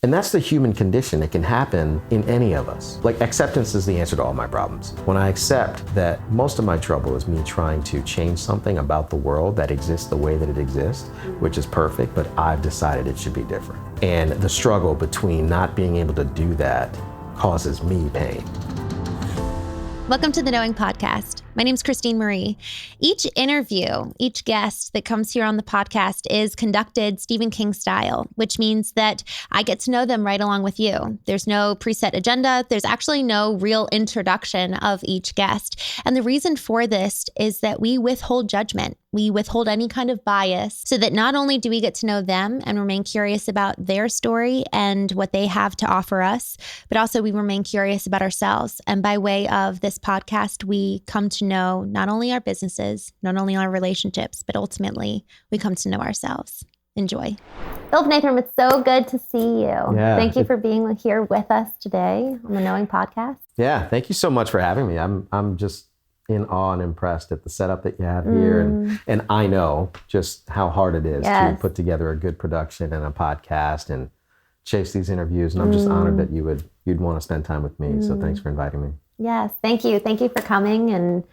And that's the human condition. It can happen in any of us. Like, acceptance is the answer to all my problems. When I accept that most of my trouble is me trying to change something about the world that exists the way that it exists, which is perfect, but I've decided it should be different. And the struggle between not being able to do that causes me pain. Welcome to the Knowing Podcast. My name is Christene Marie. Each interview, each guest that comes here on the podcast is conducted Stephen King style, which means that I get to know them right along with you. There's no preset agenda. There's actually no real introduction of each guest. And the reason for this is that we withhold judgment. We withhold any kind of bias so that not only do we get to know them and remain curious about their story and what they have to offer us, but also we remain curious about ourselves. And by way of this podcast, we come to know not only our businesses, not only our relationships, but ultimately we come to know ourselves. Enjoy. Phillip Nathraim, it's so good to see you. Yeah. Thank you for being here with us today on the Knowing Podcast. Yeah, thank you so much for having me. I'm just in awe and impressed at the setup that you have here. And I know just how hard it is to put together a good production and a podcast and chase these interviews. And I'm just honored that you'd want to spend time with me. So thanks for inviting me. Yes, thank you. Thank you for coming. And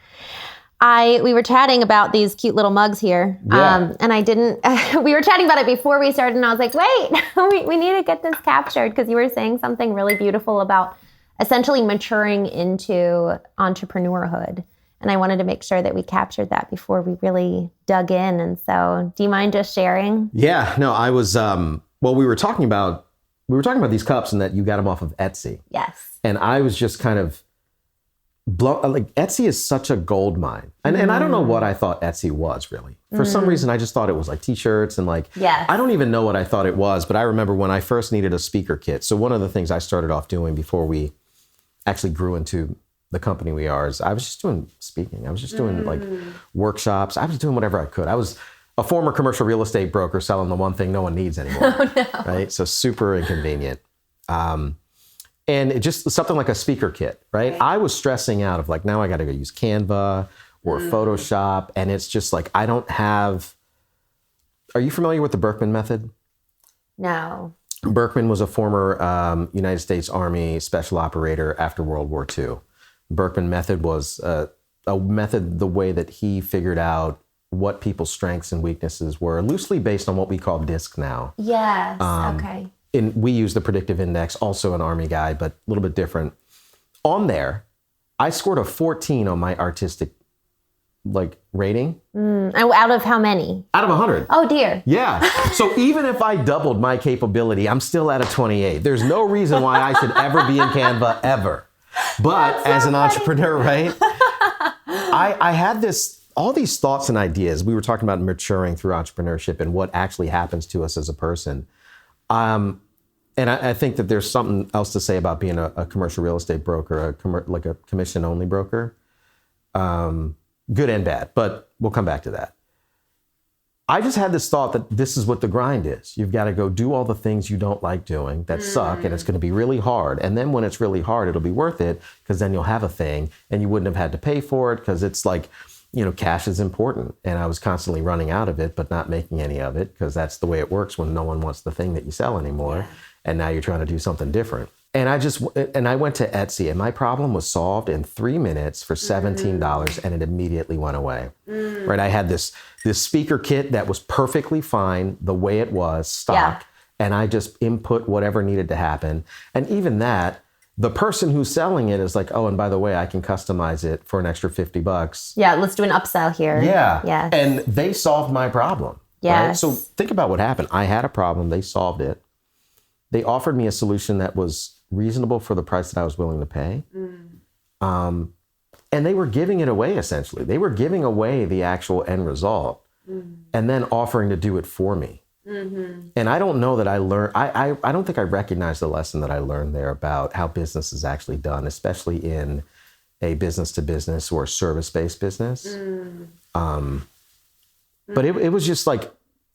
we were chatting about these cute little mugs here. Yeah. And we were chatting about it before we started, and I was like, wait, we need to get this captured, because you were saying something really beautiful about essentially maturing into entrepreneurhood. And I wanted to make sure that we captured that before we really dug in. And so do you mind just sharing? Yeah, no, I was, we were talking about these cups and that you got them off of Etsy. Yes. And I was just kind of Etsy is such a gold mine. And I don't know what I thought Etsy was really. For some reason, I just thought it was like t-shirts and I don't even know what I thought it was, but I remember when I first needed a speaker kit. So one of the things I started off doing before we actually grew into the company we are is I was just doing speaking. I was just doing workshops. I was doing whatever I could. I was a former commercial real estate broker selling the one thing no one needs anymore. Oh, no. Right? So super inconvenient. And it just something like a speaker kit, right? I was stressing out of now I got to go use Canva or Photoshop. And it's just I don't have, are you familiar with the Berkman method? No. Berkman was a former United States Army special operator after World War II. Berkman method was a method, the way that he figured out what people's strengths and weaknesses were, loosely based on what we call DISC now. Yes, okay. And we use the predictive index, also an Army guy, but a little bit different. On there, I scored a 14 on my artistic rating. Out of how many? Out of 100. Oh dear. Yeah. So even if I doubled my capability, I'm still at a 28. There's no reason why I should ever be in Canva ever. But as an entrepreneur, right? I had all these thoughts and ideas. We were talking about maturing through entrepreneurship and what actually happens to us as a person. And I think that there's something else to say about being a commercial real estate broker, a commission-only broker. Good and bad, but we'll come back to that. I just had this thought that this is what the grind is. You've got to go do all the things you don't like doing that suck, and it's going to be really hard. And then when it's really hard, it'll be worth it, because then you'll have a thing and you wouldn't have had to pay for it, because it's cash is important. And I was constantly running out of it, but not making any of it, because that's the way it works when no one wants the thing that you sell anymore. Yeah. And now you're trying to do something different. And I went to Etsy, and my problem was solved in 3 minutes for $17, and it immediately went away. Right? I had this speaker kit that was perfectly fine the way it was, stock, and I just input whatever needed to happen. And even that, the person who's selling it is like, oh, and by the way, I can customize it for an extra $50. Yeah, let's do an upsell here. Yeah. Yes. And they solved my problem. Yes. Right? So think about what happened. I had a problem. They solved it. They offered me a solution that was reasonable for the price that I was willing to pay. And they were giving it away, essentially. They were giving away the actual end result and then offering to do it for me. And I don't know that I learned, I don't think I recognized the lesson that I learned there about how business is actually done, especially in a business to business or service-based business. But it was just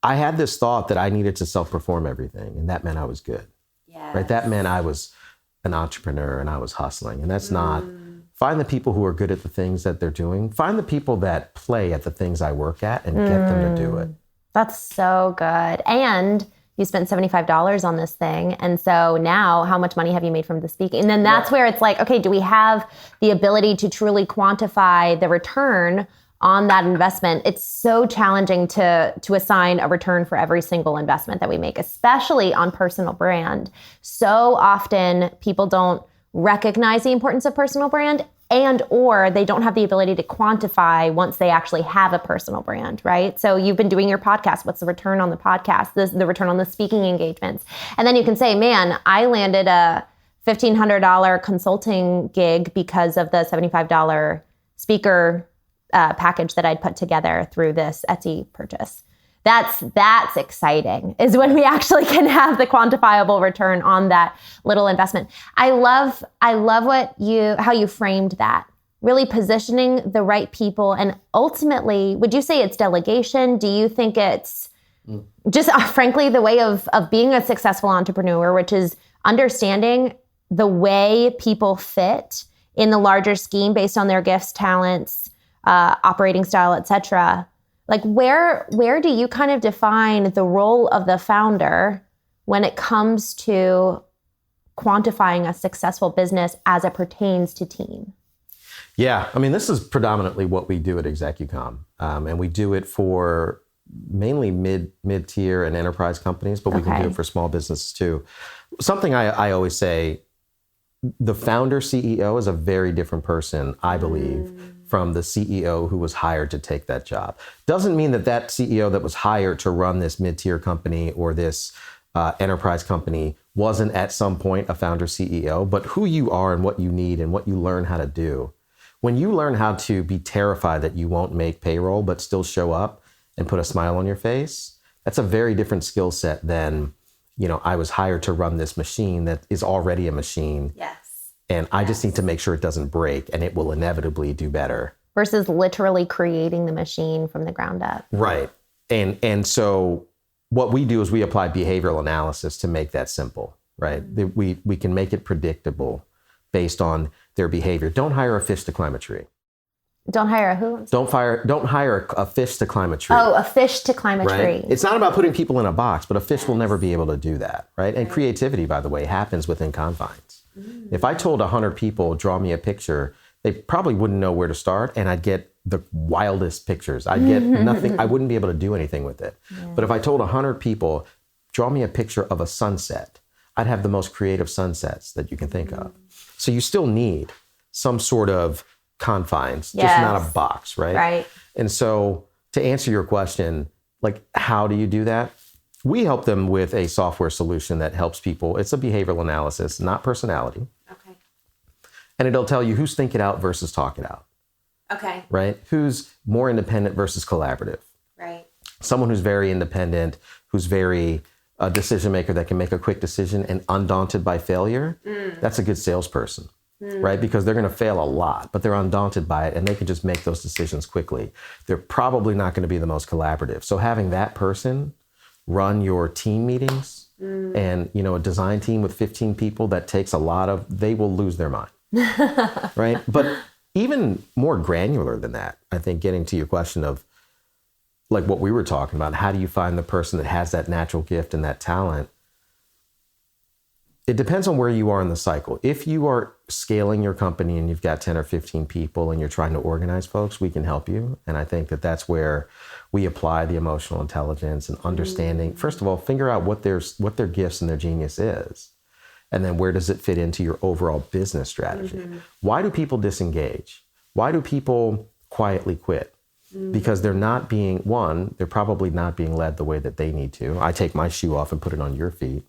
I had this thought that I needed to self-perform everything, and that meant I was good. Yes. Right? That meant I was an entrepreneur and I was hustling. And that's not, find the people who are good at the things that they're doing. Find the people that play at the things I work at and get them to do it. That's so good. And you spent $75 on this thing. And so now how much money have you made from the speaking? And then that's where it's like, okay, do we have the ability to truly quantify the return on that investment? It's so challenging to assign a return for every single investment that we make, especially on personal brand. So often people don't recognize the importance of personal brand, and or they don't have the ability to quantify once they actually have a personal brand, right? So you've been doing your podcast. What's the return on the podcast? The return on the speaking engagements. And then you can say, man, I landed a $1,500 consulting gig because of the $75 speaker package that I'd put together through this Etsy purchase. That's exciting, is when we actually can have the quantifiable return on that little investment. I love how you framed that, really positioning the right people. And ultimately, would you say it's delegation? Do you think it's just frankly the way of being a successful entrepreneur, which is understanding the way people fit in the larger scheme based on their gifts, talents, operating style, et cetera? Like where do you kind of define the role of the founder when it comes to quantifying a successful business as it pertains to team? Yeah, I mean, this is predominantly what we do at ExecuCom. And we do it for mainly mid-tier and enterprise companies, but we can do it for small businesses too. Something I always say, the founder CEO is a very different person, I believe, from the CEO who was hired to take that job. Doesn't mean that CEO that was hired to run this mid-tier company or this enterprise company wasn't at some point a founder CEO, but who you are and what you need and what you learn how to do. When you learn how to be terrified that you won't make payroll, but still show up and put a smile on your face, that's a very different skill set than, I was hired to run this machine that is already a machine. Yes. And I just need to make sure it doesn't break and it will inevitably do better. Versus literally creating the machine from the ground up. Right. And so what we do is we apply behavioral analysis to make that simple, right? We can make it predictable based on their behavior. Don't hire a fish to climb a tree. Don't hire a who? Don't hire a fish to climb a tree. Oh, a fish to climb a tree. It's not about putting people in a box, but a fish will never be able to do that, right? And creativity, by the way, happens within confines. If I told 100 people, draw me a picture, they probably wouldn't know where to start, and I'd get the wildest pictures. I'd get nothing. I wouldn't be able to do anything with it. Yeah. But if I told 100 people, draw me a picture of a sunset, I'd have the most creative sunsets that you can think of. So you still need some sort of confines, just not a box, right? Right. And so to answer your question, like, how do you do that? We help them with a software solution that helps people. It's a behavioral analysis, not personality. Okay. And it'll tell you who's think it out versus talk it out. Okay. Right? Who's more independent versus collaborative. Right. Someone who's very independent, who's very a decision maker that can make a quick decision and undaunted by failure. That's a good salesperson, right? Because they're going to fail a lot, but they're undaunted by it and they can just make those decisions quickly. They're probably not going to be the most collaborative. So having that person run your team meetings and, a design team with 15 people that takes they will lose their mind, right? But even more granular than that, I think getting to your question of like what we were talking about, how do you find the person that has that natural gift and that talent? It depends on where you are in the cycle. If you are scaling your company and you've got 10 or 15 people and you're trying to organize folks, we can help you. And I think that that's where we apply the emotional intelligence and understanding. First of all, figure out what their gifts and their genius is. And then where does it fit into your overall business strategy? Why do people disengage? Why do people quietly quit? Because they're probably not being led the way that they need to. I take my shoe off and put it on your feet.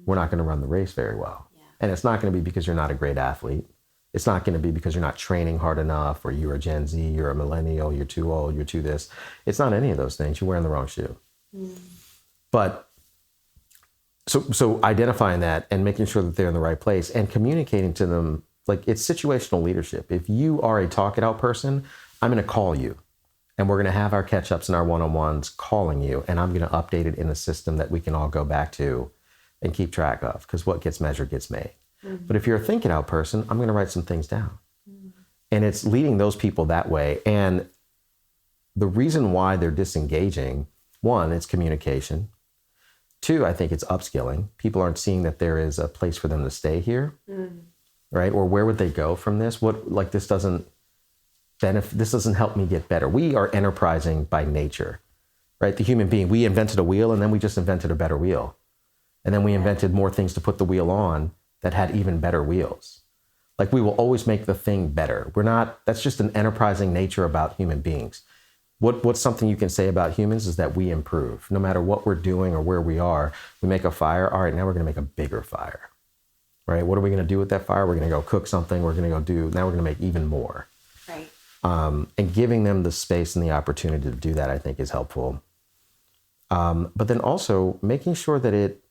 We're not going to run the race very well. Yeah. And it's not going to be because you're not a great athlete. It's not going to be because you're not training hard enough, or you're a Gen Z, you're a millennial, you're too old, you're too this. It's not any of those things. You're wearing the wrong shoe. But so identifying that and making sure that they're in the right place and communicating to them, like, it's situational leadership. If you are a talk it out person, I'm going to call you. And we're going to have our catch-ups and our one-on-ones calling you. And I'm going to update it in a system that we can all go back to and keep track of, because what gets measured gets made. But if you're a think it out person, I'm going to write some things down. And it's leading those people that way. And the reason why they're disengaging, one, it's communication. Two, I think it's upskilling. People aren't seeing that there is a place for them to stay here, right? Or where would they go from this? This doesn't benefit, this doesn't help me get better. We are enterprising by nature, right? The human being, we invented a wheel and then we just invented a better wheel. And then we invented more things to put the wheel on that had even better wheels. Like, we will always make the thing better. That's just an enterprising nature about human beings. What's something you can say about humans is that we improve. No matter what we're doing or where we are, we make a fire. All right, now we're going to make a bigger fire, right? What are we going to do with that fire? We're going to go cook something. Now we're going to make even more. Right. And giving them the space and the opportunity to do that, I think, is helpful. But then also making sure that it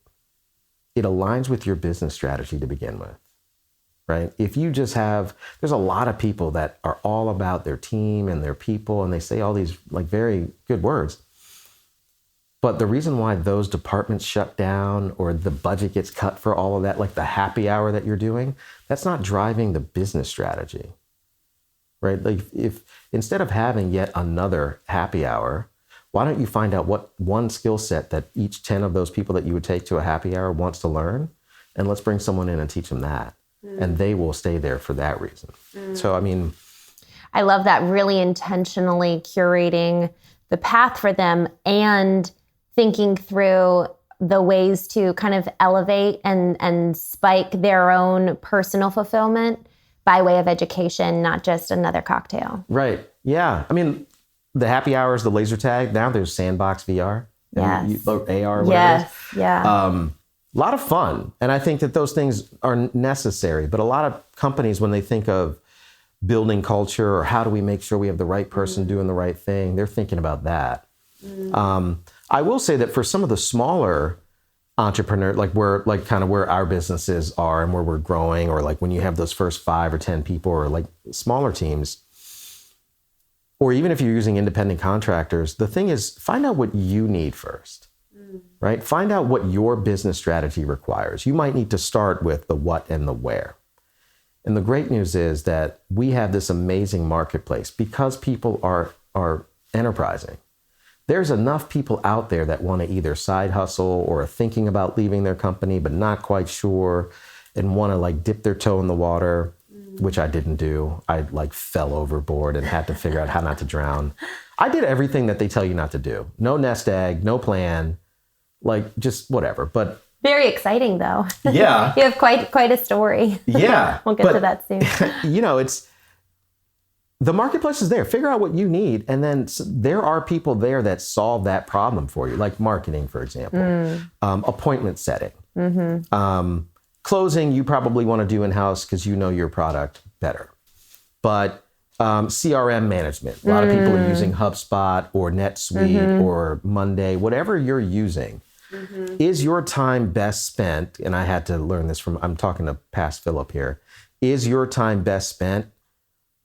aligns with your business strategy to begin with, right? If you just there's a lot of people that are all about their team and their people, and they say all these like very good words. But the reason why those departments shut down or the budget gets cut for all of that, like the happy hour that you're doing, that's not driving the business strategy, right? Like, if instead of having yet another happy hour, why don't you find out what one skill set that each 10 of those people that you would take to a happy hour wants to learn, and let's bring someone in and teach them that. And they will stay there for that reason. So, I mean, I love that, really intentionally curating the path for them and thinking through the ways to kind of elevate and spike their own personal fulfillment by way of education, not just another cocktail. Right. Yeah. I mean, the happy hours, the laser tag, now there's Sandbox VR, yes. AR, whatever. Yes. Yeah. A lot of fun. And I think that those things are necessary. But a lot of companies, when they think of building culture or how do we make sure we have the right person doing the right thing, they're thinking about that. I will say that for some of the smaller entrepreneurs, like where our businesses are and where we're growing, or like when you have those first 5 or 10 people, or like smaller teams, or even if you're using independent contractors, the thing is, find out what you need first. Right? Find out what your business strategy requires. You might need to start with the what and the where. And the great news is that we have this amazing marketplace because people are enterprising. There's enough people out there that want to either side hustle or are thinking about leaving their company but not quite sure, and want to like dip their toe in the water, which I didn't do. I like fell overboard and had to figure out how not to drown. I did everything that they tell you not to do. No nest egg, no plan. Like, just whatever. But very exciting, though. Yeah. You have quite a story. Yeah. We'll get to that soon. It's the marketplace is there. Figure out what you need. And then there are people there that solve that problem for you, like marketing, for example, appointment setting, closing, you probably want to do in-house because you know your product better. But CRM management, a lot of people are using HubSpot or NetSuite or Monday, whatever you're using. Is your time best spent, and I had to learn this I'm talking to past Phillip here, is your time best spent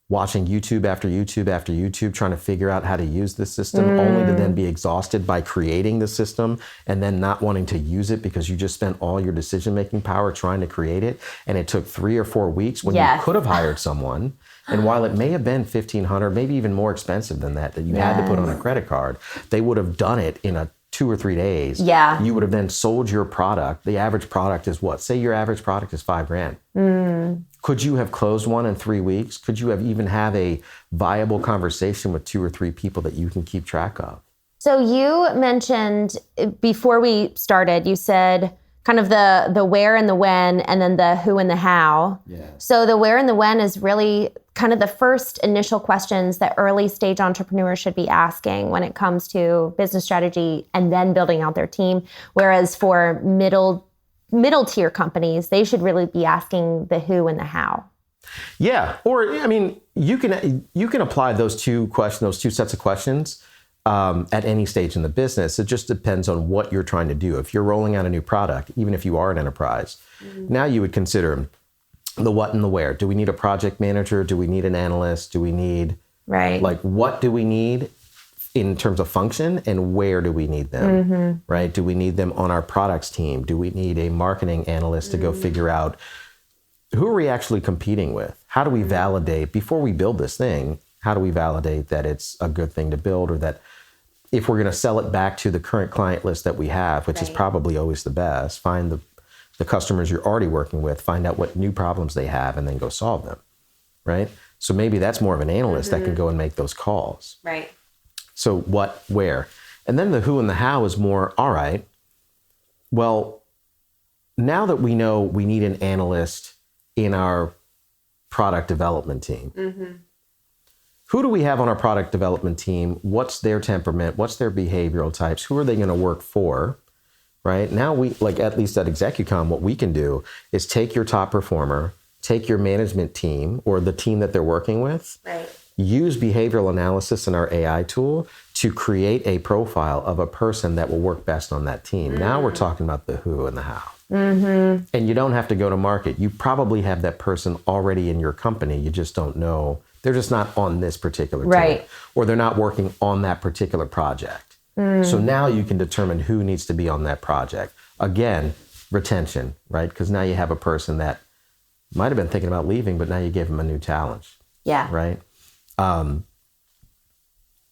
watching YouTube after YouTube after YouTube, trying to figure out how to use the system, only to then be exhausted by creating the system and then not wanting to use it because you just spent all your decision-making power trying to create it, and it took 3 or 4 weeks when you could have hired someone. And while it may have been $1,500, maybe even more expensive than that you had to put on a credit card, they would have done it in 2 or 3 days. Yeah. You would have then sold your product. The average product is what? Say your average product is $5,000. Could you have closed one in 3 weeks? Could you have even have a viable conversation with 2 or 3 people that you can keep track of? So you mentioned before we started, you said kind of the where and the when, and then the who and the how. Yeah. So the where and the when is really kind of the first initial questions that early stage entrepreneurs should be asking when it comes to business strategy and then building out their team. Whereas for middle tier companies, they should really be asking the who and the how. Yeah. Or, I mean, you can apply those two sets of questions at any stage in the business. It just depends on what you're trying to do. If you're rolling out a new product, even if you are an enterprise, now you would consider the what and the where. Do we need a project manager? Do we need an analyst? Do we need, like, what do we need in terms of function, and where do we need them, right? Do we need them on our products team? Do we need a marketing analyst to go figure out who are we actually competing with? How do we validate, before we build this thing, how do we validate that it's a good thing to build, or that if we're going to sell it back to the current client list that we have, which is probably always the best, find the customers you're already working with, find out what new problems they have, and then go solve them, right? So maybe that's more of an analyst that can go and make those calls. Right. So what, where? And then the who and the how is more, all right, well, now that we know we need an analyst in our product development team, who do we have on our product development team? What's their temperament? What's their behavioral types? Who are they going to work for? Right? Now we, like at least at ExecuCom, what we can do is take your top performer, take your management team or the team that they're working with, use behavioral analysis in our AI tool to create a profile of a person that will work best on that team. Now we're talking about the who and the how. And you don't have to go to market. You probably have that person already in your company. You just don't know. They're just not on this particular team. Or they're not working on that particular project. So now you can determine who needs to be on that project. Again, retention, right? Because now you have a person that might have been thinking about leaving, but now you give them a new challenge. Right?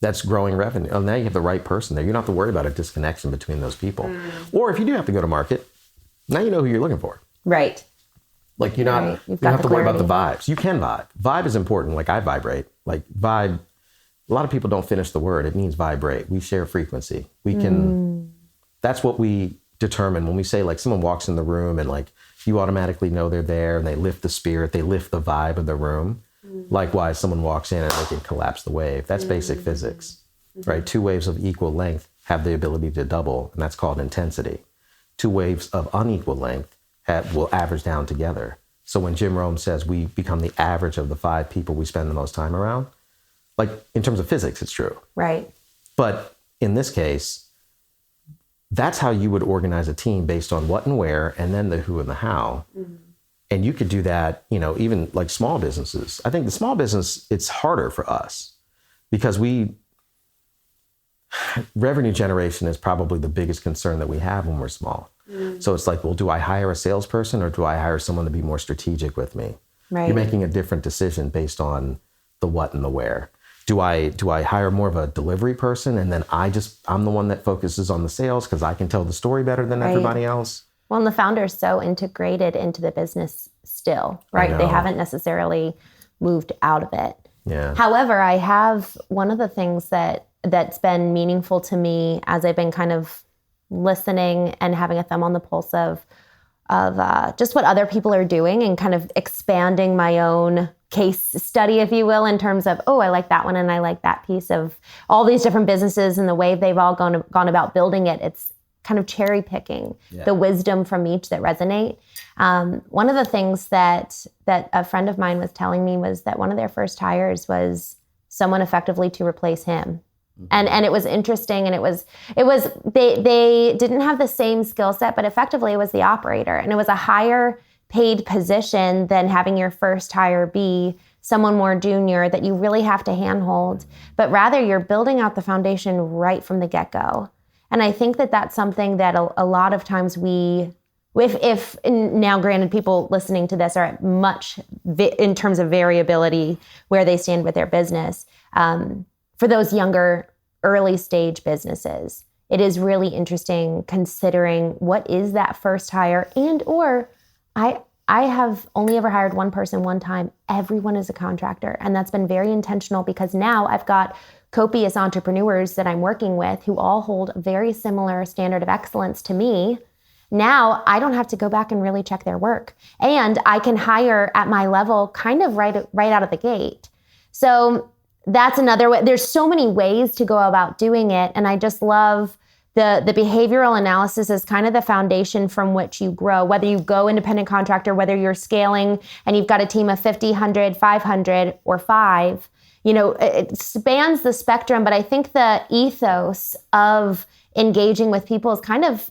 That's growing revenue. Oh, now you have the right person there. You don't have to worry about a disconnection between those people. Or if you do have to go to market, now you know who you're looking for. Like you don't have to worry about the vibes. You can vibe. Vibe is important. Like I vibrate. Like vibe, a lot of people don't finish the word. It means vibrate. We share frequency. We can, that's what we determine when we say like someone walks in the room and like you automatically know they're there and they lift the spirit, they lift the vibe of the room. Likewise, someone walks in and they can collapse the wave. That's basic physics, right? Two waves of equal length have the ability to double, and that's called intensity. Two waves of unequal length will average down together. So when Jim Rome says we become the average of the 5 people we spend the most time around, like in terms of physics, it's true. But in this case, that's how you would organize a team based on what and where, and then the who and the how. And you could do that, you know, even like small businesses. I think the small business, it's harder for us because revenue generation is probably the biggest concern that we have when we're small. So it's like, well, do I hire a salesperson or do I hire someone to be more strategic with me? You're making a different decision based on the what and the where. Do I hire more of a delivery person and then I'm the one that focuses on the sales because I can tell the story better than everybody else? Well, and the founder's so integrated into the business still, right? They haven't necessarily moved out of it. However, I have one of the things that's been meaningful to me as I've been kind of listening and having a thumb on the pulse of just what other people are doing and kind of expanding my own case study, if you will, in terms of, oh, I like that one and I like that piece of all these different businesses and the way they've all gone about building it. It's kind of cherry picking the wisdom from each that resonate. One of the things that a friend of mine was telling me was that one of their first hires was someone effectively to replace him. And it was interesting, and it was they didn't have the same skill set, but effectively it was the operator, and it was a higher paid position than having your first hire be someone more junior that you really have to handhold, but rather you're building out the foundation right from the get-go. And I think that that's something that a lot of times if now granted people listening to this are at much in terms of variability where they stand with their business, for those younger early stage businesses, it is really interesting considering what is that first hire or I have only ever hired one person one time. Everyone is a contractor. And that's been very intentional because now I've got copious entrepreneurs that I'm working with who all hold a very similar standard of excellence to me. Now I don't have to go back and really check their work. And I can hire at my level kind of right out of the gate. So that's another way. There's so many ways to go about doing it. And I just love the behavioral analysis is kind of the foundation from which you grow, whether you go independent contractor, whether you're scaling and you've got a team of 50, 100, 500, or 5. You know, it spans the spectrum, but I think the ethos of engaging with people is kind of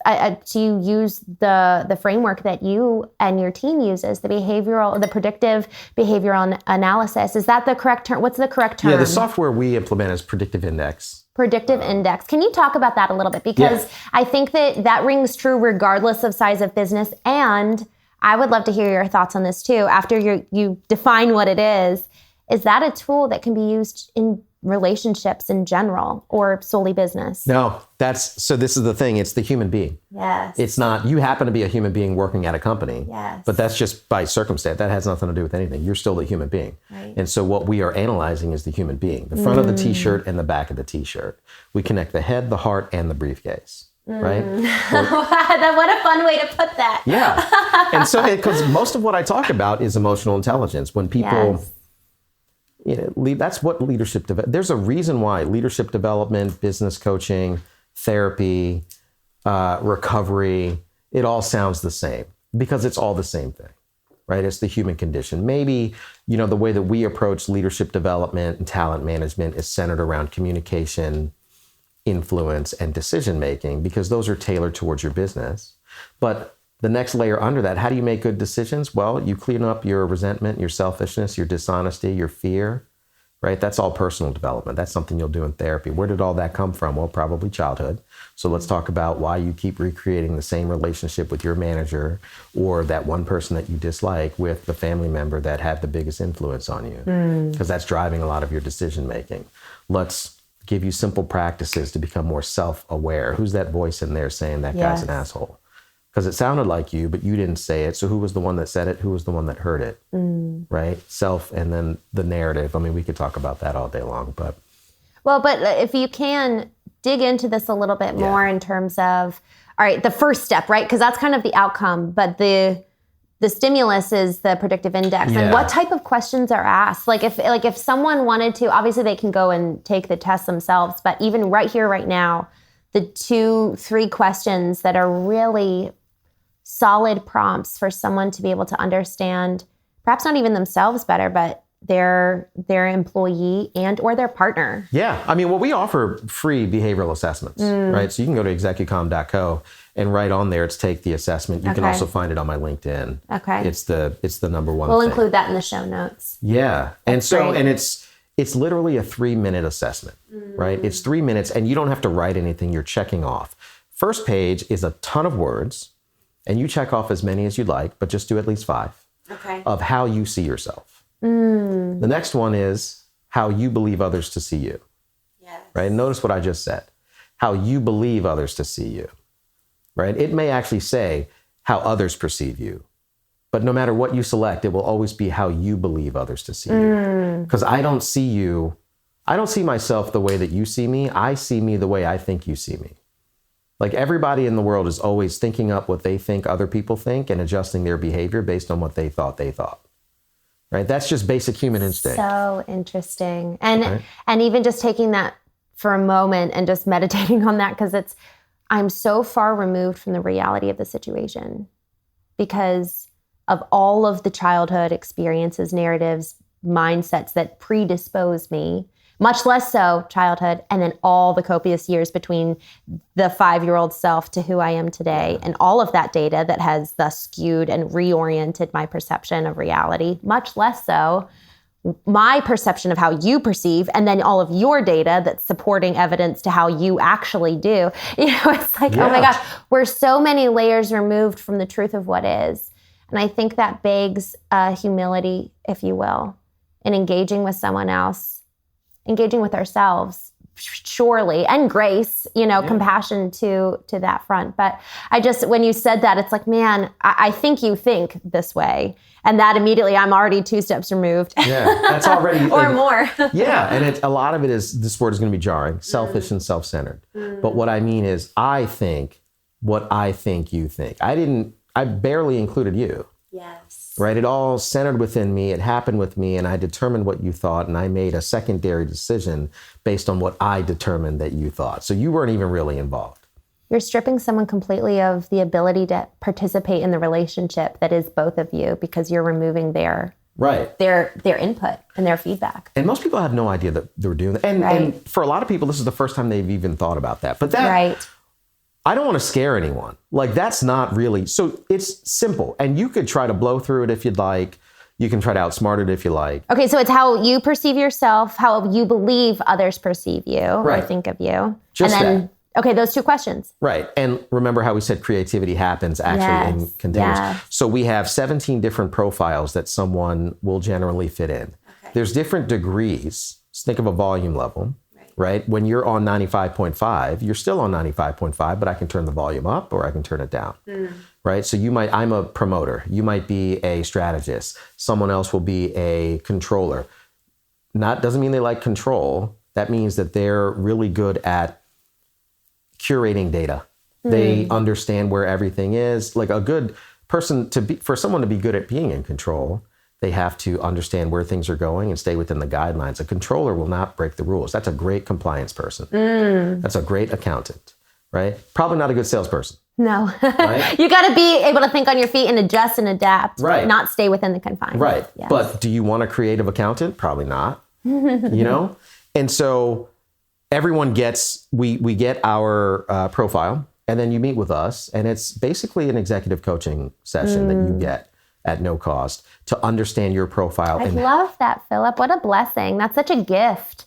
to use the framework that you and your team uses, the predictive behavioral analysis. Is that the correct term? What's the correct term? Yeah, the software we implement is predictive index. Predictive index. Can you talk about that a little bit? Because I think that rings true regardless of size of business. And I would love to hear your thoughts on this too. After you define what it is that a tool that can be used in relationships in general or solely business? No, so this is the thing. It's the human being. Yes. It's not, you happen to be a human being working at a company, yes, but that's just by circumstance. That has nothing to do with anything. You're still the human being. Right. And so what we are analyzing is the human being, the front of the t-shirt and the back of the t-shirt. We connect the head, the heart, and the briefcase. Right? What a fun way to put that. Yeah. And so, because most of what I talk about is emotional intelligence. When people, that's what leadership, there's a reason why leadership development, business coaching, therapy, recovery, it all sounds the same because it's all the same thing, right? It's the human condition. Maybe, the way that we approach leadership development and talent management is centered around communication, influence, and decision-making, because those are tailored towards your business. But the next layer under that, how do you make good decisions? Well, you clean up your resentment, your selfishness, your dishonesty, your fear, right? That's all personal development. That's something you'll do in therapy. Where did all that come from? Well, probably childhood. So let's talk about why you keep recreating the same relationship with your manager or that one person that you dislike with the family member that had the biggest influence on you, because that's driving a lot of your decision-making. Let's give you simple practices to become more self-aware. Who's that voice in there saying that guy's an asshole? Because it sounded like you, but you didn't say it. So who was the one that said it? Who was the one that heard it? Right? Self, and then the narrative. I mean, we could talk about that all day long, but. Well, but if you can dig into this a little bit more in terms of, all right, the first step, right? Because that's kind of the outcome, but the stimulus is the predictive index. And what type of questions are asked? Like if someone wanted to, obviously they can go and take the test themselves, but even right here, right now, the 2-3 questions that are really solid prompts for someone to be able to understand, perhaps not even themselves better, but their employee and or their partner. Yeah. I mean, we offer free behavioral assessments, right? So you can go to execucom.co and right on there, it's take the assessment. You can also find it on my LinkedIn. Okay. It's the number one We'll thing. include that in the show notes. Yeah. And it's literally a 3-minute assessment, right? It's 3 minutes and you don't have to write anything. You're checking off. First page is a ton of words and you check off as many as you'd like, but just do at least 5 of how you see yourself. The next one is how you believe others to see you. Yes. Right? Notice what I just said. How you believe others to see you. Right? It may actually say how others perceive you. But no matter what you select, it will always be how you believe others to see you. Because I don't see myself the way that you see me. I see me the way I think you see me. Like everybody in the world is always thinking up what they think other people think and adjusting their behavior based on what they thought. Right? That's just basic human instinct. So interesting. And even just taking that for a moment and just meditating on that, because I'm so far removed from the reality of the situation because of all of the childhood experiences, narratives, mindsets that predispose me, much less so childhood, and then all the copious years between the 5-year-old self to who I am today, and all of that data that has thus skewed and reoriented my perception of reality, much less so my perception of how you perceive, and then all of your data that's supporting evidence to how you actually do. It's like, oh my gosh, we're so many layers removed from the truth of what is. And I think that begs humility, if you will, in engaging with someone else, engaging with ourselves, surely, and grace, compassion to that front. But when you said that, it's like, man, I think you think this way. And that immediately, I'm already 2 steps removed. Yeah, that's already... or more. Yeah, and a lot of it is, this word is going to be jarring, selfish and self-centered. But what I mean is, I think what I think you think. I barely included you. Yes. Right? It all centered within me. It happened with me, and I determined what you thought, and I made a secondary decision based on what I determined that you thought. So you weren't even really involved. You're stripping someone completely of the ability to participate in the relationship that is both of you because you're removing their input and their feedback. And most people have no idea that they were doing that. And for a lot of people, this is the first time they've even thought about that. But I don't want to scare anyone. Like, that's not really, so it's simple. And you could try to blow through it if you'd like. You can try to outsmart it if you like. Okay, so it's how you perceive yourself, how you believe others perceive you or think of you. Just and then, okay, those 2 questions. Right. And remember how we said creativity happens actually in containers. Yes. So we have 17 different profiles that someone will generally fit in. Okay. There's different degrees Just think of a volume level, right? When you're on 95.5, you're still on 95.5, but I can turn the volume up or I can turn it down, right? So I'm a promoter. You might be a strategist. Someone else will be a controller. Doesn't mean they like control. That means that they're really good at curating data. They understand where everything is. Like a good person for someone to be good at being in control, they have to understand where things are going and stay within the guidelines. A controller will not break the rules. That's a great compliance person. That's a great accountant, right? Probably not a good salesperson. No. Right? You got to be able to think on your feet and adjust and adapt, right? Not stay within the confines. Right. Yes. But do you want a creative accountant? Probably not. And so everyone we get our profile, and then you meet with us, and it's basically an executive coaching session that you get at no cost to understand your profile. I love that, Phillip. What a blessing. That's such a gift.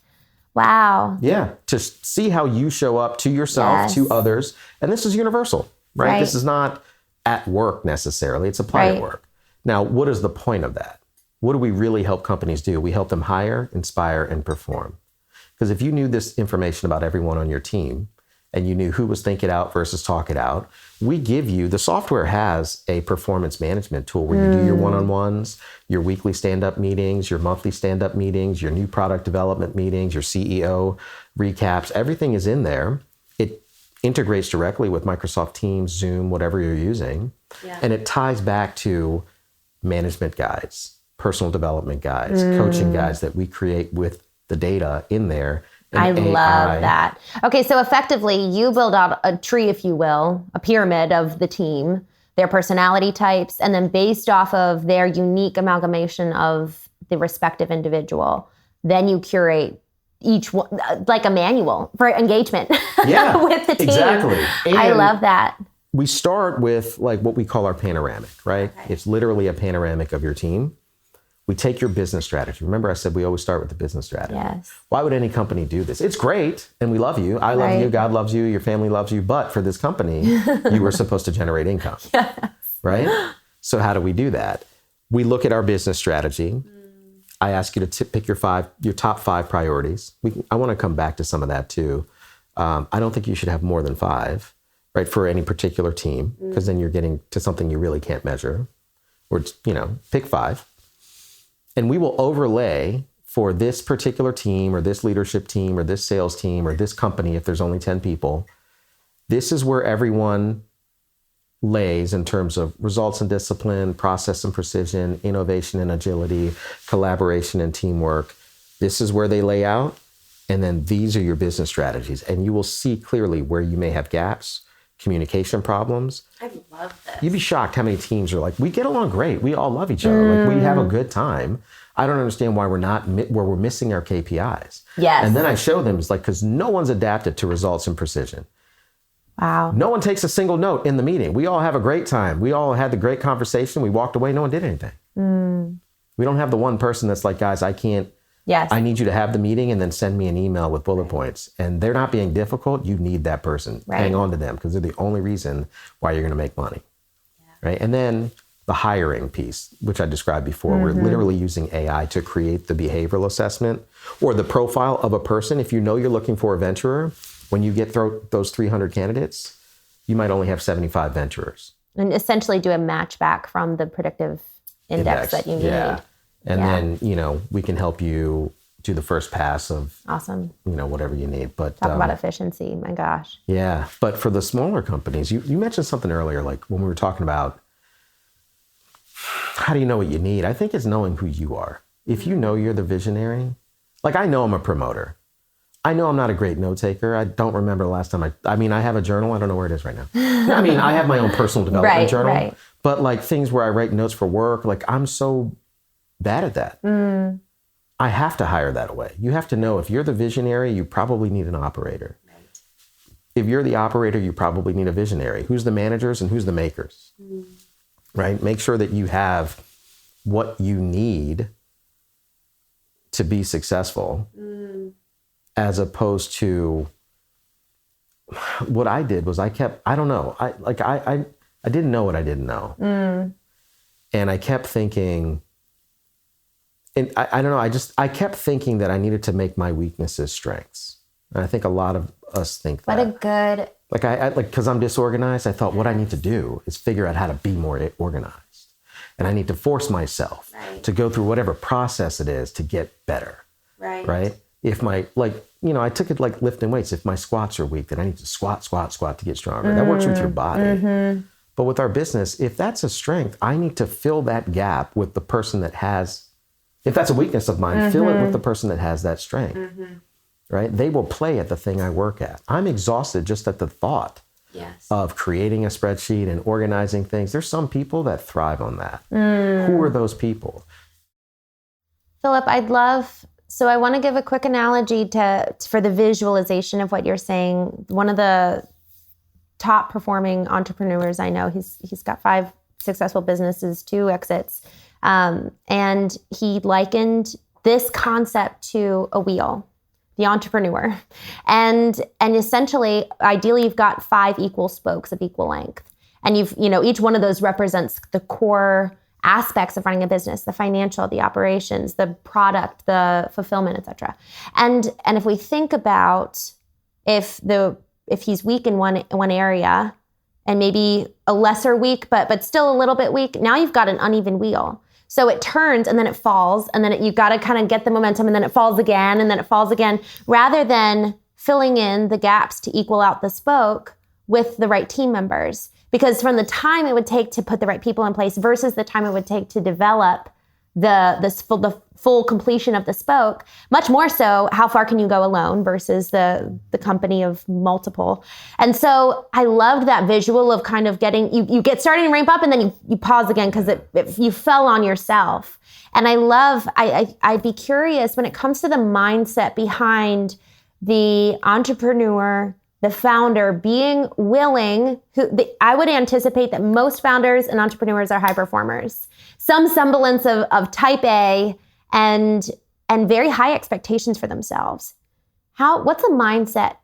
Wow. Yeah. To see how you show up to yourself, to others. And this is universal, right? This is not at work necessarily. It's applied at work. Now, what is the point of that? What do we really help companies do? We help them hire, inspire, and perform. Because if you knew this information about everyone on your team, and you knew who was think it out versus talk it out, the software has a performance management tool where you do your one-on-ones, your weekly stand-up meetings, your monthly stand-up meetings, your new product development meetings, your CEO recaps, everything is in there. It integrates directly with Microsoft Teams, Zoom, whatever you're using. Yeah. And it ties back to management guides, personal development guides, coaching guides that we create with the data in there. I love that. Okay, so effectively, you build out a tree, if you will, a pyramid of the team, their personality types, and then based off of their unique amalgamation of the respective individual, then you curate each one, like a manual for engagement with the team. Exactly. And I love that. We start with like what we call our panoramic, right? Okay. It's literally a panoramic of your team. We take your business strategy. Remember I said we always start with the business strategy. Yes. Why would any company do this? It's great, and we love you. I love you, God loves you, your family loves you, but for this company, you were supposed to generate income, right? So how do we do that? We look at our business strategy. I ask you to pick your top 5 priorities. I want to come back to some of that too. I don't think you should have more than 5, right, for any particular team, because then you're getting to something you really can't measure. Or, pick 5. And we will overlay for this particular team or this leadership team or this sales team or this company, if there's only 10 people, this is where everyone lays in terms of results and discipline, process and precision, innovation and agility, collaboration and teamwork. This is where they lay out. And then these are your business strategies. And you will see clearly where you may have gaps, communication problems. I love this. You'd be shocked how many teams are like, we get along great. We all love each other. Like we have a good time. I don't understand why we're missing our KPIs. Yes. And then I show them, it's like, because no one's adapted to results and precision. Wow. No one takes a single note in the meeting. We all have a great time. We all had the great conversation. We walked away. No one did anything. We don't have the one person that's like, guys, I can't. Yes. I need you to have the meeting and then send me an email with bullet points. And they're not being difficult. You need that person. Right. Hang on to them because they're the only reason why you're going to make money. Yeah. Right. And then the hiring piece, which I described before, we're literally using AI to create the behavioral assessment or the profile of a person. If you know you're looking for a venturer, when you get those 300 candidates, you might only have 75 venturers. And essentially do a match back from the predictive index that you need. Yeah. And then, we can help you do the first pass of, awesome, whatever you need. But talk about efficiency. My gosh. Yeah. But for the smaller companies, you mentioned something earlier, like when we were talking about how do you know what you need? I think it's knowing who you are. If you know you're the visionary, like I know I'm a promoter. I know I'm not a great note taker. I don't remember the last time I have a journal. I don't know where it is right now. I have my own personal development journal. Right. But like things where I write notes for work, like I'm so bad at that. I have to hire that away. You have to know if you're the visionary, you probably need an operator. Right. If you're the operator, you probably need a visionary. Who's the managers and who's the makers? Right? Make sure that you have what you need to be successful, as opposed to what I did was I didn't know what I didn't know. And I kept thinking, and I don't know, I kept thinking that I needed to make my weaknesses strengths. And I think a lot of us think that. What a good... Like, because I'm disorganized, I thought what I need to do is figure out how to be more organized. And I need to force myself to go through whatever process it is to get better. Right? If my, I took it like lifting weights. If my squats are weak, then I need to squat to get stronger. That works with your body. But with our business, if that's a strength, I need to fill that gap with the person that has, if that's a weakness of mine, fill it with the person that has that strength. Right? They will play at the thing I work at. I'm exhausted just at the thought of creating a spreadsheet and organizing things. There's some people that thrive on that. Who are those people? Phillip, so I want to give a quick analogy for the visualization of what you're saying. One of the top performing entrepreneurs I know, he's got 5 successful businesses, 2 exits. And he likened this concept to a wheel. The entrepreneur. And essentially, ideally, you've got 5 equal spokes of equal length. And each one of those represents the core aspects of running a business, the financial, the operations, the product, the fulfillment, et cetera. And if we think about if he's weak in one area and maybe a lesser weak, but still a little bit weak, now you've got an uneven wheel. So it turns and then it falls and then you got to kind of get the momentum and then it falls again and then it falls again, rather than filling in the gaps to equal out the spoke with the right team members. Because from the time it would take to put the right people in place versus the time it would take to develop the full completion of the spoke, much more so, how far can you go alone versus the company of multiple. And so I loved that visual of kind of getting, you get started and ramp up and then you pause again because you fell on yourself. And I'd be curious when it comes to the mindset behind the entrepreneur, the founder being willing, I would anticipate that most founders and entrepreneurs are high performers. Some semblance of type A and very high expectations for themselves. What's a mindset,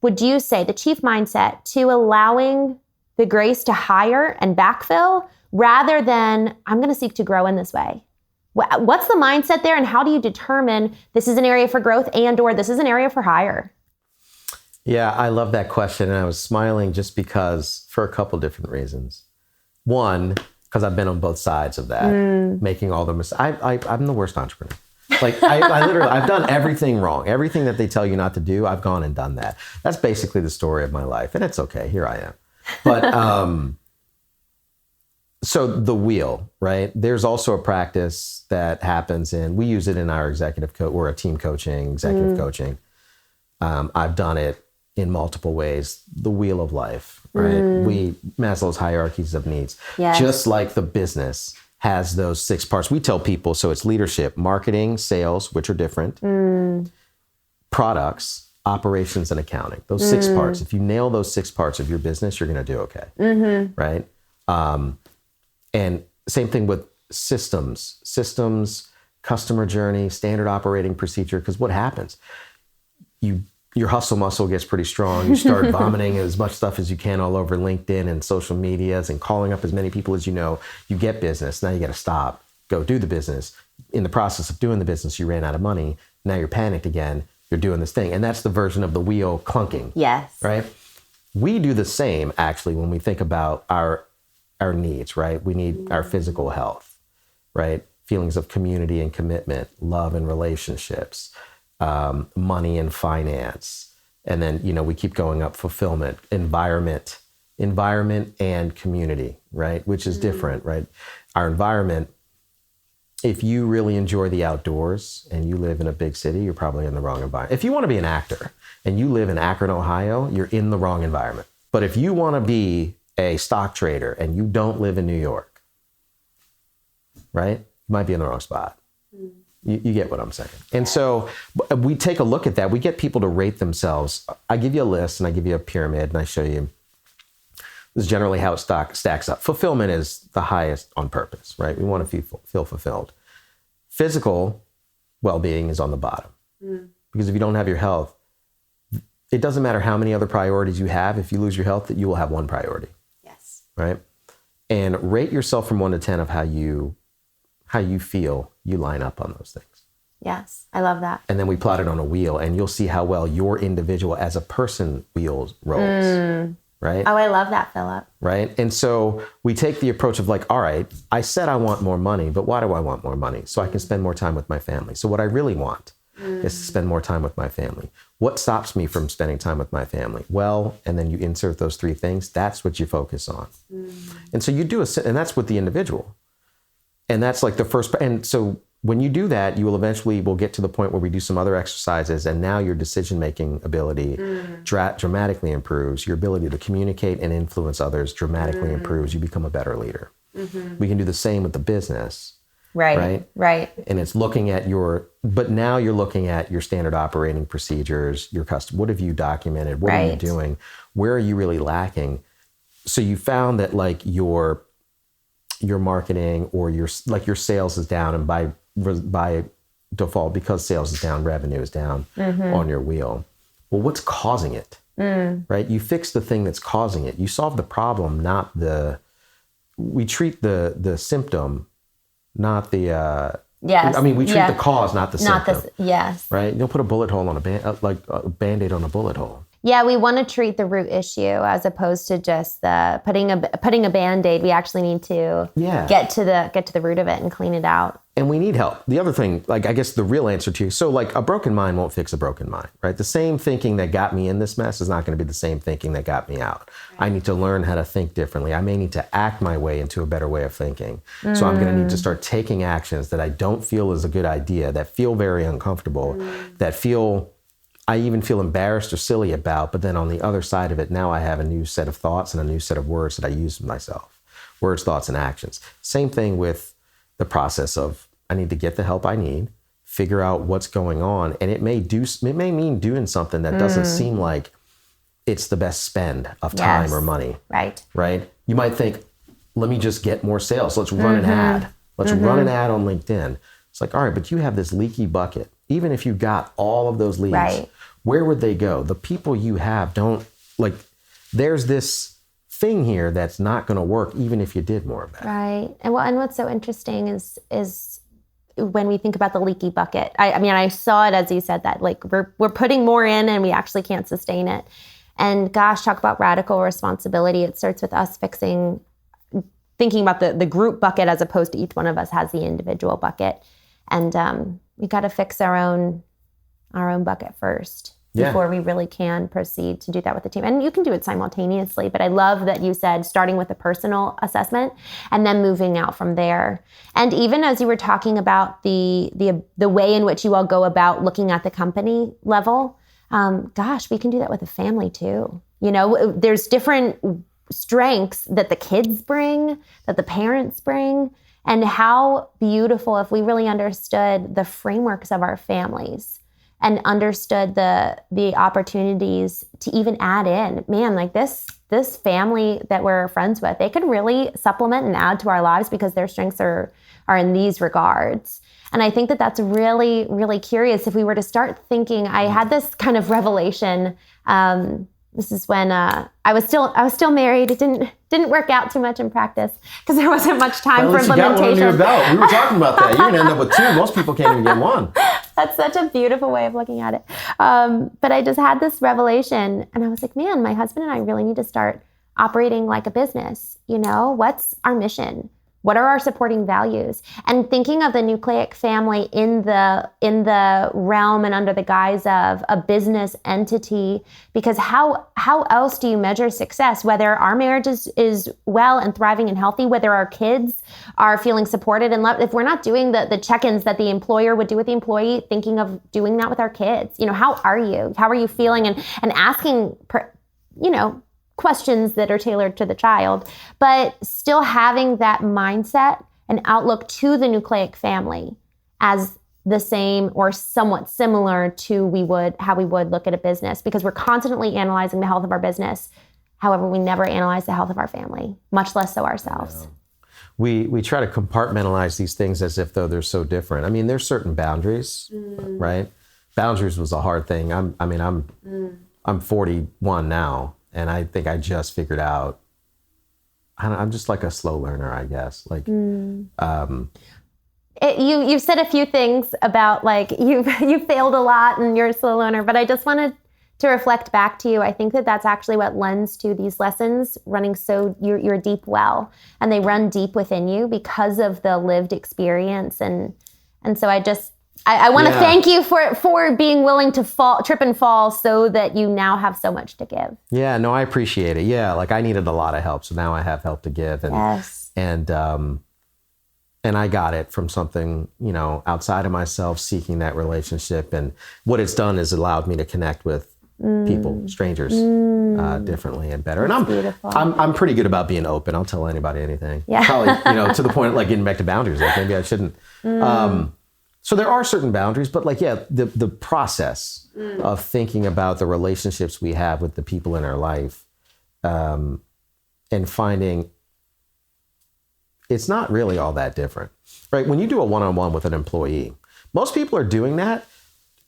would you say, the chief mindset to allowing the grace to hire and backfill rather than I'm going to seek to grow in this way? What's the mindset there and how do you determine this is an area for growth or this is an area for hire? Yeah, I love that question. And I was smiling just because for a couple different reasons. One, because I've been on both sides of that, making all the mistakes. I'm the worst entrepreneur. Like I literally, I've done everything wrong. Everything that they tell you not to do, I've gone and done that. That's basically the story of my life. And it's okay. Here I am. But so the wheel, right? There's also a practice that happens we use it in our we're a team coaching, executive coaching. I've done it in multiple ways. The wheel of life, right? Maslow's hierarchies of needs. Yes. Just like the business has those 6 parts. We tell people, so it's leadership, marketing, sales, which are different, products, operations, and accounting. Those 6 parts. If you nail those 6 parts of your business, you're going to do okay, right? And same thing with systems, customer journey, standard operating procedure, because what happens? Your hustle muscle gets pretty strong. You start vomiting as much stuff as you can all over LinkedIn and social medias and calling up as many people as you know. You get business. Now you got to stop, go do the business. In the process of doing the business, you ran out of money. Now you're panicked again. You're doing this thing. And that's the version of the wheel clunking. Yes. Right? We do the same, actually, when we think about our needs, right? We need our physical health, right? Feelings of community and commitment, love and relationships, money and finance. And then, we keep going up, fulfillment, environment and community, right? Which is different, right? Our environment, if you really enjoy the outdoors and you live in a big city, you're probably in the wrong environment. If you want to be an actor and you live in Akron, Ohio, you're in the wrong environment. But if you want to be a stock trader and you don't live in New York, right? You might be in the wrong spot. You get what I'm saying. And so we take a look at that. We get people to rate themselves. I give you a list and I give you a pyramid and I show you, this is generally how it stacks up. Fulfillment is the highest on purpose, right? We want to feel fulfilled. Physical well-being is on the bottom. Because if you don't have your health, it doesn't matter how many other priorities you have. If you lose your health, you will have one priority. Yes. Right? And rate yourself from 1 to 10 of how you how you feel, you line up on those things. Yes, I love that. And then we plot it on a wheel, and you'll see how well your individual as a person rolls. Right? Oh, I love that, Phillip. Right? And so we take the approach of like, all right, I said I want more money, but why do I want more money? So I can spend more time with my family. So what I really want is to spend more time with my family. What stops me from spending time with my family? Well, and then you insert those 3 things. That's what you focus on. And so you do and that's with the individual. And that's like the first, and so when you do that, you will eventually will get to the point where we do some other exercises, and now your decision-making ability dramatically improves. Your ability to communicate and influence others dramatically improves. You become a better leader. We can do the same with the business. Right. And it's looking at but now you're looking at your standard operating procedures, your custom. What have you documented? What are you doing? Where are you really lacking? So you found that like your marketing or your sales is down, and by default, because sales is down, revenue is down on your wheel. Well, what's causing it? Right? You fix the thing that's causing it. You solve the problem, we treat the symptom, not the, yes. I mean, we treat the cause, not the symptom. Yes. Right? You don't put a bullet hole on a Band-Aid on a bullet hole. Yeah, we want to treat the root issue as opposed to just putting a Band-Aid. We actually need to get to the root of it and clean it out. And we need help. The other thing, like I guess the real answer to you, so like a broken mind won't fix a broken mind, right? The same thinking that got me in this mess is not going to be the same thinking that got me out. Right. I need to learn how to think differently. I may need to act my way into a better way of thinking. So I'm going to need to start taking actions that I don't feel is a good idea, that feel very uncomfortable, that I even feel embarrassed or silly about, but then on the other side of it, now I have a new set of thoughts and a new set of words that I use with myself. Words, thoughts, and actions. Same thing with the process of, I need to get the help I need, figure out what's going on. And it may mean doing something that doesn't seem like it's the best spend of time or money. Right? You might think, let me just get more sales. Let's run an ad. Let's run an ad on LinkedIn. It's like, all right, but you have this leaky bucket. Even if you got all of those leads, where would they go? The people you have there's this thing here that's not going to work even if you did more of that. Right. And what's so interesting is when we think about the leaky bucket. I mean, I saw it as you said that, like we're putting more in and we actually can't sustain it. And gosh, talk about radical responsibility. It starts with us thinking about the group bucket as opposed to each one of us has the individual bucket. And we got to fix our own bucket first before we really can proceed to do that with the team. And you can do it simultaneously, but I love that you said starting with a personal assessment and then moving out from there. And even as you were talking about the way in which you all go about looking at the company level, we can do that with a family too. You know, there's different strengths that the kids bring, that the parents bring, and how beautiful if we really understood the frameworks of our families and understood the opportunities to even add in. Man, like this family that we're friends with, they could really supplement and add to our lives because their strengths are in these regards. And I think that that's really, really curious. If we were to start thinking, I had this kind of revelation. This is when I was still married. It didn't work out too much in practice because there wasn't much time for implementation. You got one under your belt. We were talking about that. You're going to end up with 2. Most people can't even get 1. That's such a beautiful way of looking at it. But I just had this revelation and I was like, man, my husband and I really need to start operating like a business. You know, what's our mission? What are our supporting values? And thinking of the nucleic family in the realm and under the guise of a business entity, because how else do you measure success? Whether our marriage is well and thriving and healthy, whether our kids are feeling supported and loved, if we're not doing the check-ins that the employer would do with the employee, thinking of doing that with our kids. You know, how are you? How are you feeling? And asking, questions that are tailored to the child, but still having that mindset and outlook to the nucleic family as the same or somewhat similar to how we would look at a business, because we're constantly analyzing the health of our business. However, we never analyze the health of our family, much less so ourselves. We try to compartmentalize these things as if though they're so different. I mean, there's certain boundaries, right? Boundaries was a hard thing. I'm 41 now. And I think I just figured out, I'm just like a slow learner, I guess. Like, You've said a few things about like you've failed a lot and you're still a loner, but I just wanted to reflect back to you. I think that that's actually what lends to these lessons running. So you're a deep well, and they run deep within you because of the lived experience. And so I want to thank you for being willing to trip and fall so that you now have so much to give. Yeah, no, I appreciate it. Yeah, like I needed a lot of help, so now I have help to give. And, yes. And I got it from something, outside of myself, seeking that relationship. And what it's done is allowed me to connect with people, strangers, differently and better. And I'm pretty good about being open. I'll tell anybody anything. Yeah. Probably, to the point of like getting back to boundaries. Like maybe I shouldn't. So there are certain boundaries, but like, the process of thinking about the relationships we have with the people in our life, and finding it's not really all that different, right? When you do a one-on-one with an employee, most people are doing that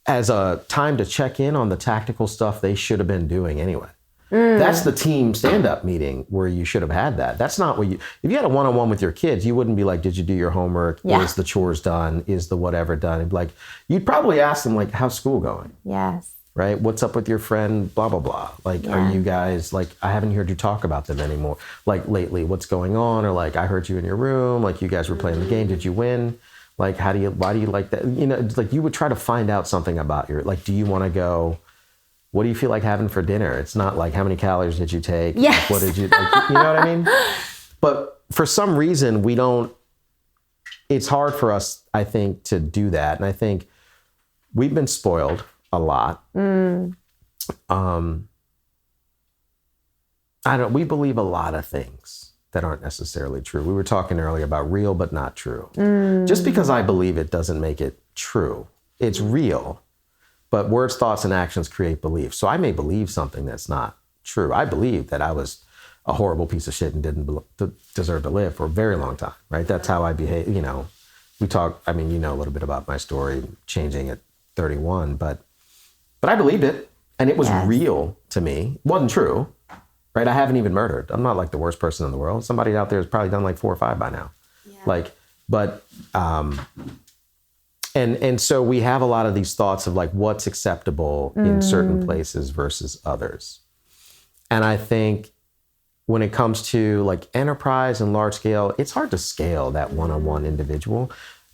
as a time to check in on the tactical stuff they should have been doing anyway. That's the team stand-up meeting where you should have had that. That's not if you had a one-on-one with your kids, you wouldn't be like, did you do your homework? Yeah. Is the chores done? Is the whatever done? Like, you'd probably ask them like, how's school going? Yes. Right? What's up with your friend? Blah, blah, blah. Like, are you guys, like, I haven't heard you talk about them anymore. Like lately, what's going on? Or like, I heard you in your room. Like you guys were playing the game. Did you win? Like, why do you like that? It's like you would try to find out something about do you want to go, what do you feel like having for dinner? It's not like, how many calories did you take? Yes. Like, what did you, you know what I mean? But for some reason, it's hard for us, I think, to do that. And I think we've been spoiled a lot. We believe a lot of things that aren't necessarily true. We were talking earlier about real but not true. Just because I believe it doesn't make it true. It's real, but words, thoughts, and actions create belief. So I may believe something that's not true. I believe that I was a horrible piece of shit and didn't deserve to live for a very long time, right? That's how I behave. We talk, a little bit about my story changing at 31, but I believed it, and it was real to me. It wasn't true, right? I haven't even murdered. I'm not like the worst person in the world. Somebody out there has probably done like 4 or 5 by now. Yeah. And so we have a lot of these thoughts of like what's acceptable in certain places versus others. And I think when it comes to like enterprise and large scale, it's hard to scale that one-on-one individual.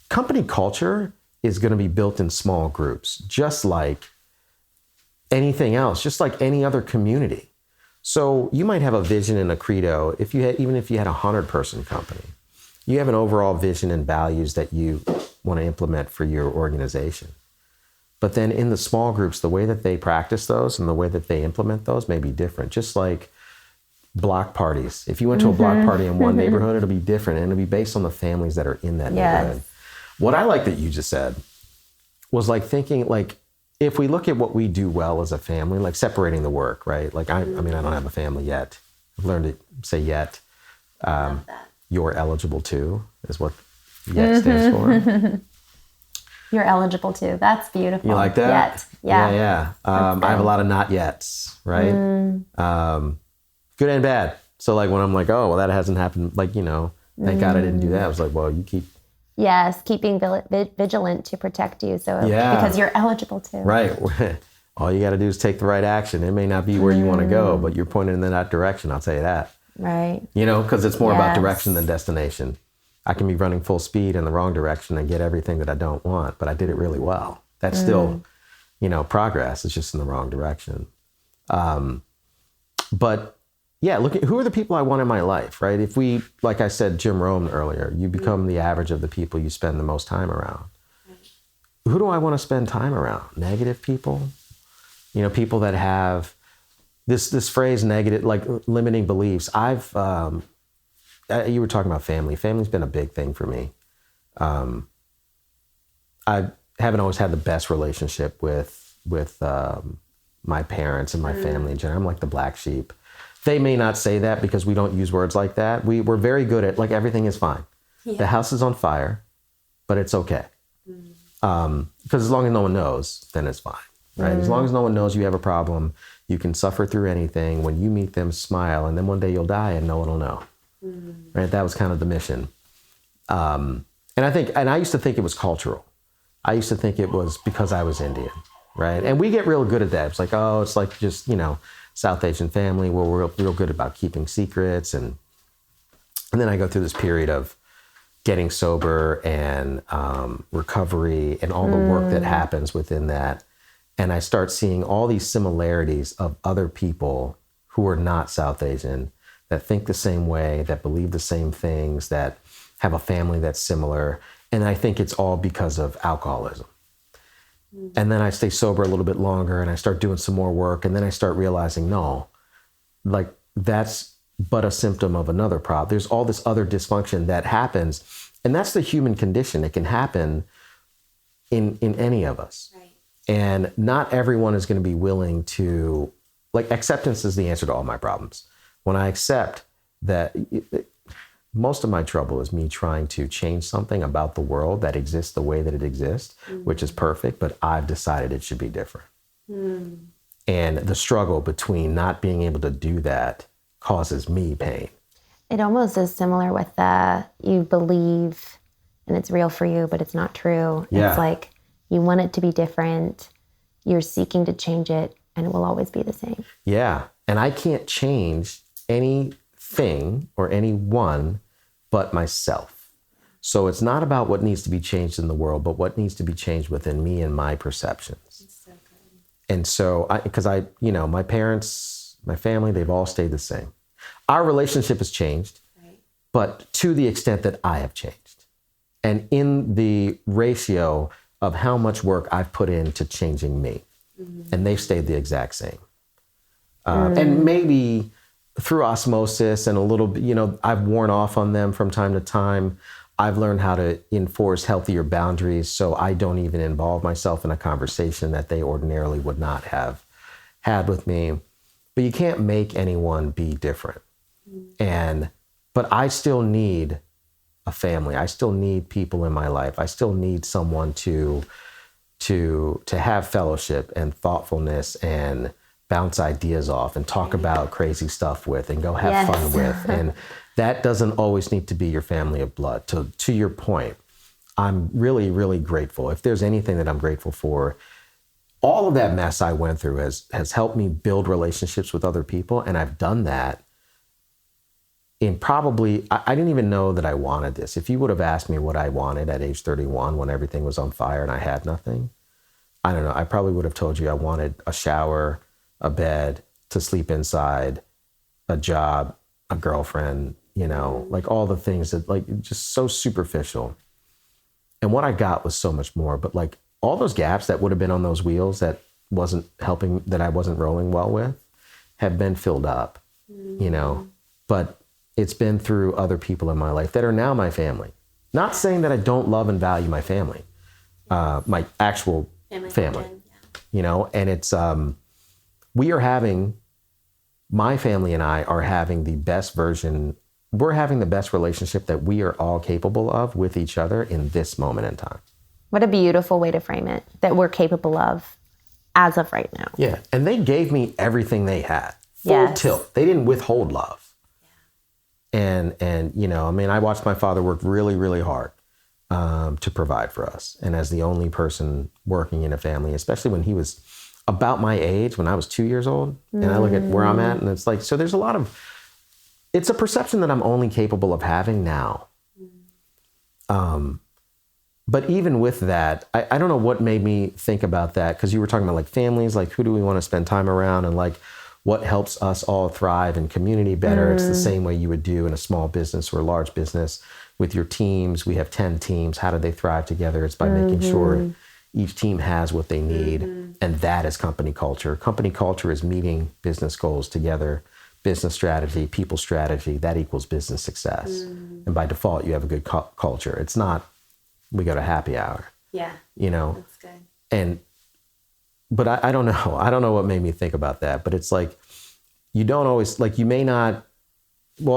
Company culture is going to be built in small groups, just like anything else, just like any other community. So you might have a vision and a credo. Even if you had a 100-person company, you have an overall vision and values that you want to implement for your organization. But then in the small groups, the way that they practice those and the way that they implement those may be different. Just like block parties. If you went to a block party in one neighborhood, it'll be different, and it'll be based on the families that are in that neighborhood. What I like that you just said was like thinking like, if we look at what we do well as a family, like separating the work, right? Like, I don't have a family yet. I've learned to say yet. You're eligible to is what yet stands for. You're eligible to. That's beautiful. You like that? Yet. Yeah. I have a lot of not yets, right? Good and bad. So like when I'm like, oh, well, that hasn't happened. Like, thank God I didn't do that. I was like, well, you keep. Yes, keeping vigilant to protect you. So because you're eligible to. Right. All you got to do is take the right action. It may not be where you want to go, but you're pointed in that direction. I'll tell you that. Right. Because it's more about direction than destination. I can be running full speed in the wrong direction and get everything that I don't want, but I did it really well. That's still, progress. It's just in the wrong direction. But yeah, look at who are the people I want in my life, right? If we, like I said, Jim Rome earlier, you become the average of the people you spend the most time around. Who do I want to spend time around? Negative people? People that have this phrase negative, like limiting beliefs. You were talking about family. Family's been a big thing for me. I haven't always had the best relationship with my parents and my family in general. I'm like the black sheep. They may not say that because we don't use words like that. We're very good at like everything is fine. Yeah. The house is on fire, but it's okay. Because as long as no one knows, then it's fine, right? As long as no one knows you have a problem, you can suffer through anything. When you meet them, smile, and then one day you'll die and no one will know. Right? That was kind of the mission. And And I used to think it was cultural. I used to think it was because I was Indian, right? And we get real good at that. It's like, oh, it's like just, South Asian family. We're real good about keeping secrets. And then I go through this period of getting sober and recovery and all the work that happens within that. And I start seeing all these similarities of other people who are not South Asian, that think the same way, that believe the same things, that have a family that's similar. And I think it's all because of alcoholism. And then I stay sober a little bit longer and I start doing some more work. And then I start realizing, no, like that's but a symptom of another problem. There's all this other dysfunction that happens. And that's the human condition. It can happen in any of us. Right. And not everyone is going to be willing to, like, acceptance is the answer to all my problems. When I accept that most of my trouble is me trying to change something about the world that exists the way that it exists, which is perfect, but I've decided it should be different. And the struggle between not being able to do that causes me pain. It almost is similar with you believe and it's real for you, but it's not true. Yeah. It's like you want it to be different. You're seeking to change it and it will always be the same. Yeah. And I can't change anything or anyone but myself. So it's not about what needs to be changed in the world, but what needs to be changed within me and my perceptions. That's so good. And so, because my parents, my family, they've all stayed the same. Our relationship has changed, right, but to the extent that I have changed. And in the ratio of how much work I've put into changing me. And they've stayed the exact same. And maybe through osmosis and a little bit, I've worn off on them from time to time. I've learned how to enforce healthier boundaries so I don't even involve myself in a conversation that they ordinarily would not have had with me. But you can't make anyone be different. But I still need a family. I still need people in my life. I still need someone to have fellowship and thoughtfulness and bounce ideas off and talk about crazy stuff with and go have fun with. And that doesn't always need to be your family of blood. To your point, I'm really, really grateful. If there's anything that I'm grateful for, all of that mess I went through has helped me build relationships with other people. And I've done that in probably, I didn't even know that I wanted this. If you would have asked me what I wanted at age 31 when everything was on fire and I had nothing, I don't know. I probably would have told you I wanted a shower, a bed to sleep inside, a job, a girlfriend, like all the things that like just so superficial. And what I got was so much more, but like all those gaps that would have been on those wheels that wasn't helping, that I wasn't rolling well with, have been filled up, but it's been through other people in my life that are now my family. Not saying that I don't love and value my family, my actual family. And it's, my family and I are having the best version, we're having the best relationship that we are all capable of with each other in this moment in time. What a beautiful way to frame it, that we're capable of as of right now. Yeah, and they gave me everything they had, full tilt. They didn't withhold love. And I watched my father work really, really hard to provide for us. And as the only person working in a family, especially when he was about my age, when I was 2 years old, and I look at where I'm at, and it's like, so there's it's a perception that I'm only capable of having now. But even with that, I don't know what made me think about that, because you were talking about like families, like who do we want to spend time around, and like what helps us all thrive in community better. It's the same way you would do in a small business or a large business with your teams. We have 10 teams. How do they thrive together? It's by making sure each team has what they need. And that is company culture. Company culture is meeting business goals together, business strategy, people strategy, that equals business success. And by default, you have a good culture. It's not, we go to happy hour. Yeah. That's good. But I don't know. I don't know what made me think about that. But it's like, you don't always, like you may not,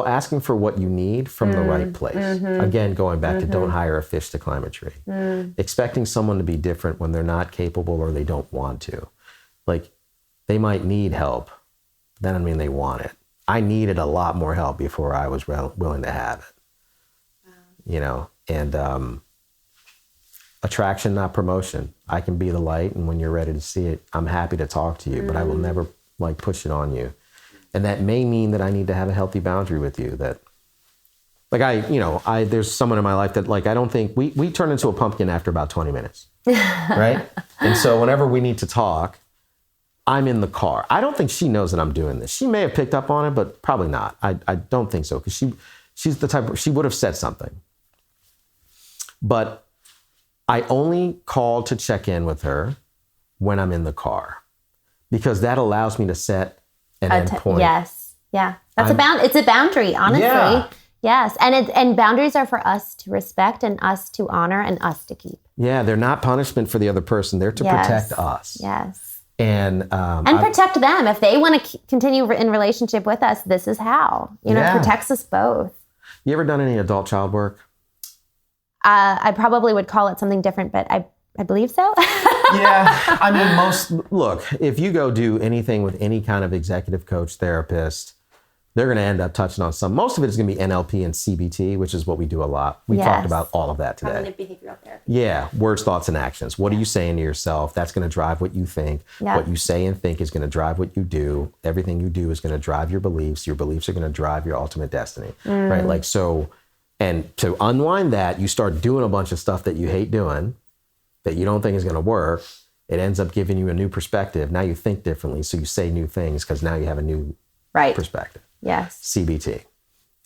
asking for what you need from the right place. Again, going back to don't hire a fish to climb a tree. Expecting someone to be different when they're not capable or they don't want to. Like, they might need help. That doesn't mean they want it. I needed a lot more help before I was willing to have it. And attraction, not promotion. I can be the light, and when you're ready to see it, I'm happy to talk to you, but I will never like push it on you. And that may mean that I need to have a healthy boundary with you. That, like, there's someone in my life that, like, I don't think we turn into a pumpkin after about 20 minutes, right? And so whenever we need to talk, I'm in the car. I don't think she knows that I'm doing this. She may have picked up on it, but probably not. I don't think so, because she's the type she would have said something. But I only call to check in with her when I'm in the car, because that allows me to set an end point. Yes. Yeah. It's a boundary, honestly. Yeah. Yes. And boundaries are for us to respect and us to honor and us to keep. Yeah. They're not punishment for the other person. They're to protect us. Yes. And protect them. If they want to continue in relationship with us, this is how. It protects us both. You ever done any adult child work? I probably would call it something different, but I believe so. Yeah. I mean, look, if you go do anything with any kind of executive coach, therapist, they're going to end up touching on most of it is going to be NLP and CBT, which is what we do a lot. We talked about all of that today. Cognitive behavioral therapy. Yeah. Words, thoughts, and actions. What are you saying to yourself? That's going to drive what you think. Yeah. What you say and think is going to drive what you do. Everything you do is going to drive your beliefs. Your beliefs are going to drive your ultimate destiny. Right? Like, so, and to unwind that, you start doing a bunch of stuff that you hate doing, that you don't think is going to work. It ends up giving you a new perspective. Now you think differently. So you say new things because now you have a new perspective. Yes. CBT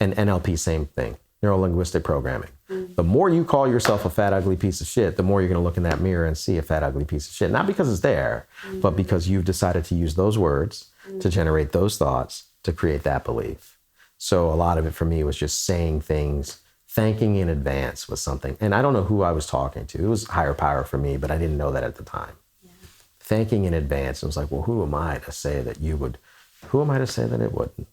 and NLP, same thing. Neuro-linguistic programming. The more you call yourself a fat, ugly piece of shit, the more you're going to look in that mirror and see a fat, ugly piece of shit. Not because it's there, but because you've decided to use those words to generate those thoughts to create that belief. So a lot of it for me was just saying things, thanking in advance was something. And I don't know who I was talking to. It was higher power for me, but I didn't know that at the time. Yeah. Thanking in advance. I was like, well, who am I to say that you would? Who am I to say that it wouldn't?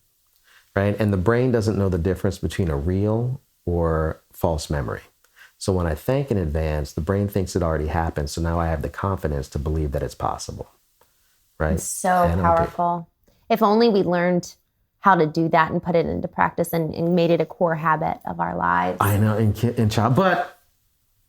Right? And the brain doesn't know the difference between a real or false memory. So when I thank in advance, the brain thinks it already happened. So now I have the confidence to believe that it's possible. Right? It's so powerful. If only we learned how to do that and put it into practice and made it a core habit of our lives. I know, in child, but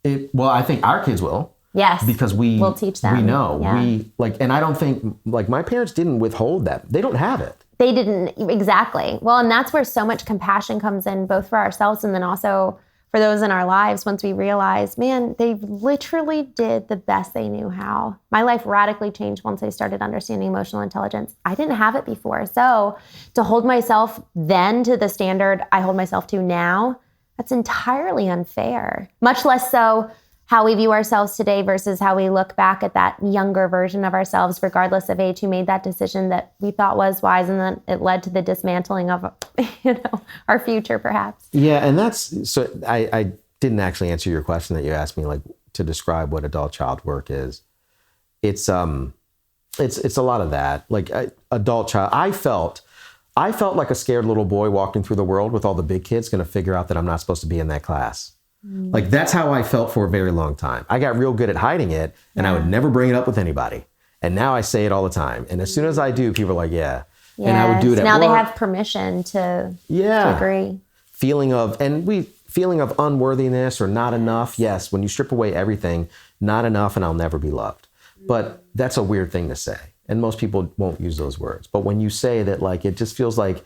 I think our kids will. Yes. Because we'll teach them. We know. Yeah. And I don't think, my parents didn't withhold that. They don't have it. They didn't, exactly. Well, and that's where so much compassion comes in, both for ourselves and then also for those in our lives, once we realize, man, they literally did the best they knew how. My life radically changed once I started understanding emotional intelligence. I didn't have it before. So to hold myself then to the standard I hold myself to now, that's entirely unfair. Much less so how we view ourselves today versus how we look back at that younger version of ourselves, regardless of age, who made that decision that we thought was wise, and then it led to the dismantling of, our future, perhaps. Yeah, and that's so. I didn't actually answer your question that you asked me, like, to describe what adult child work is. It's a lot of that, like adult child. I felt like a scared little boy walking through the world with all the big kids, going to figure out that I'm not supposed to be in that class. Like, that's how I felt for a very long time. I got real good at hiding it, and I would never bring it up with anybody. And now I say it all the time. And as soon as I do, people are like, yeah. Yes. And I would do it at now work. They have permission to agree. Feeling of unworthiness or not enough. Yes, when you strip away everything, not enough and I'll never be loved. But that's a weird thing to say. And most people won't use those words. But when you say that, like, it just feels like,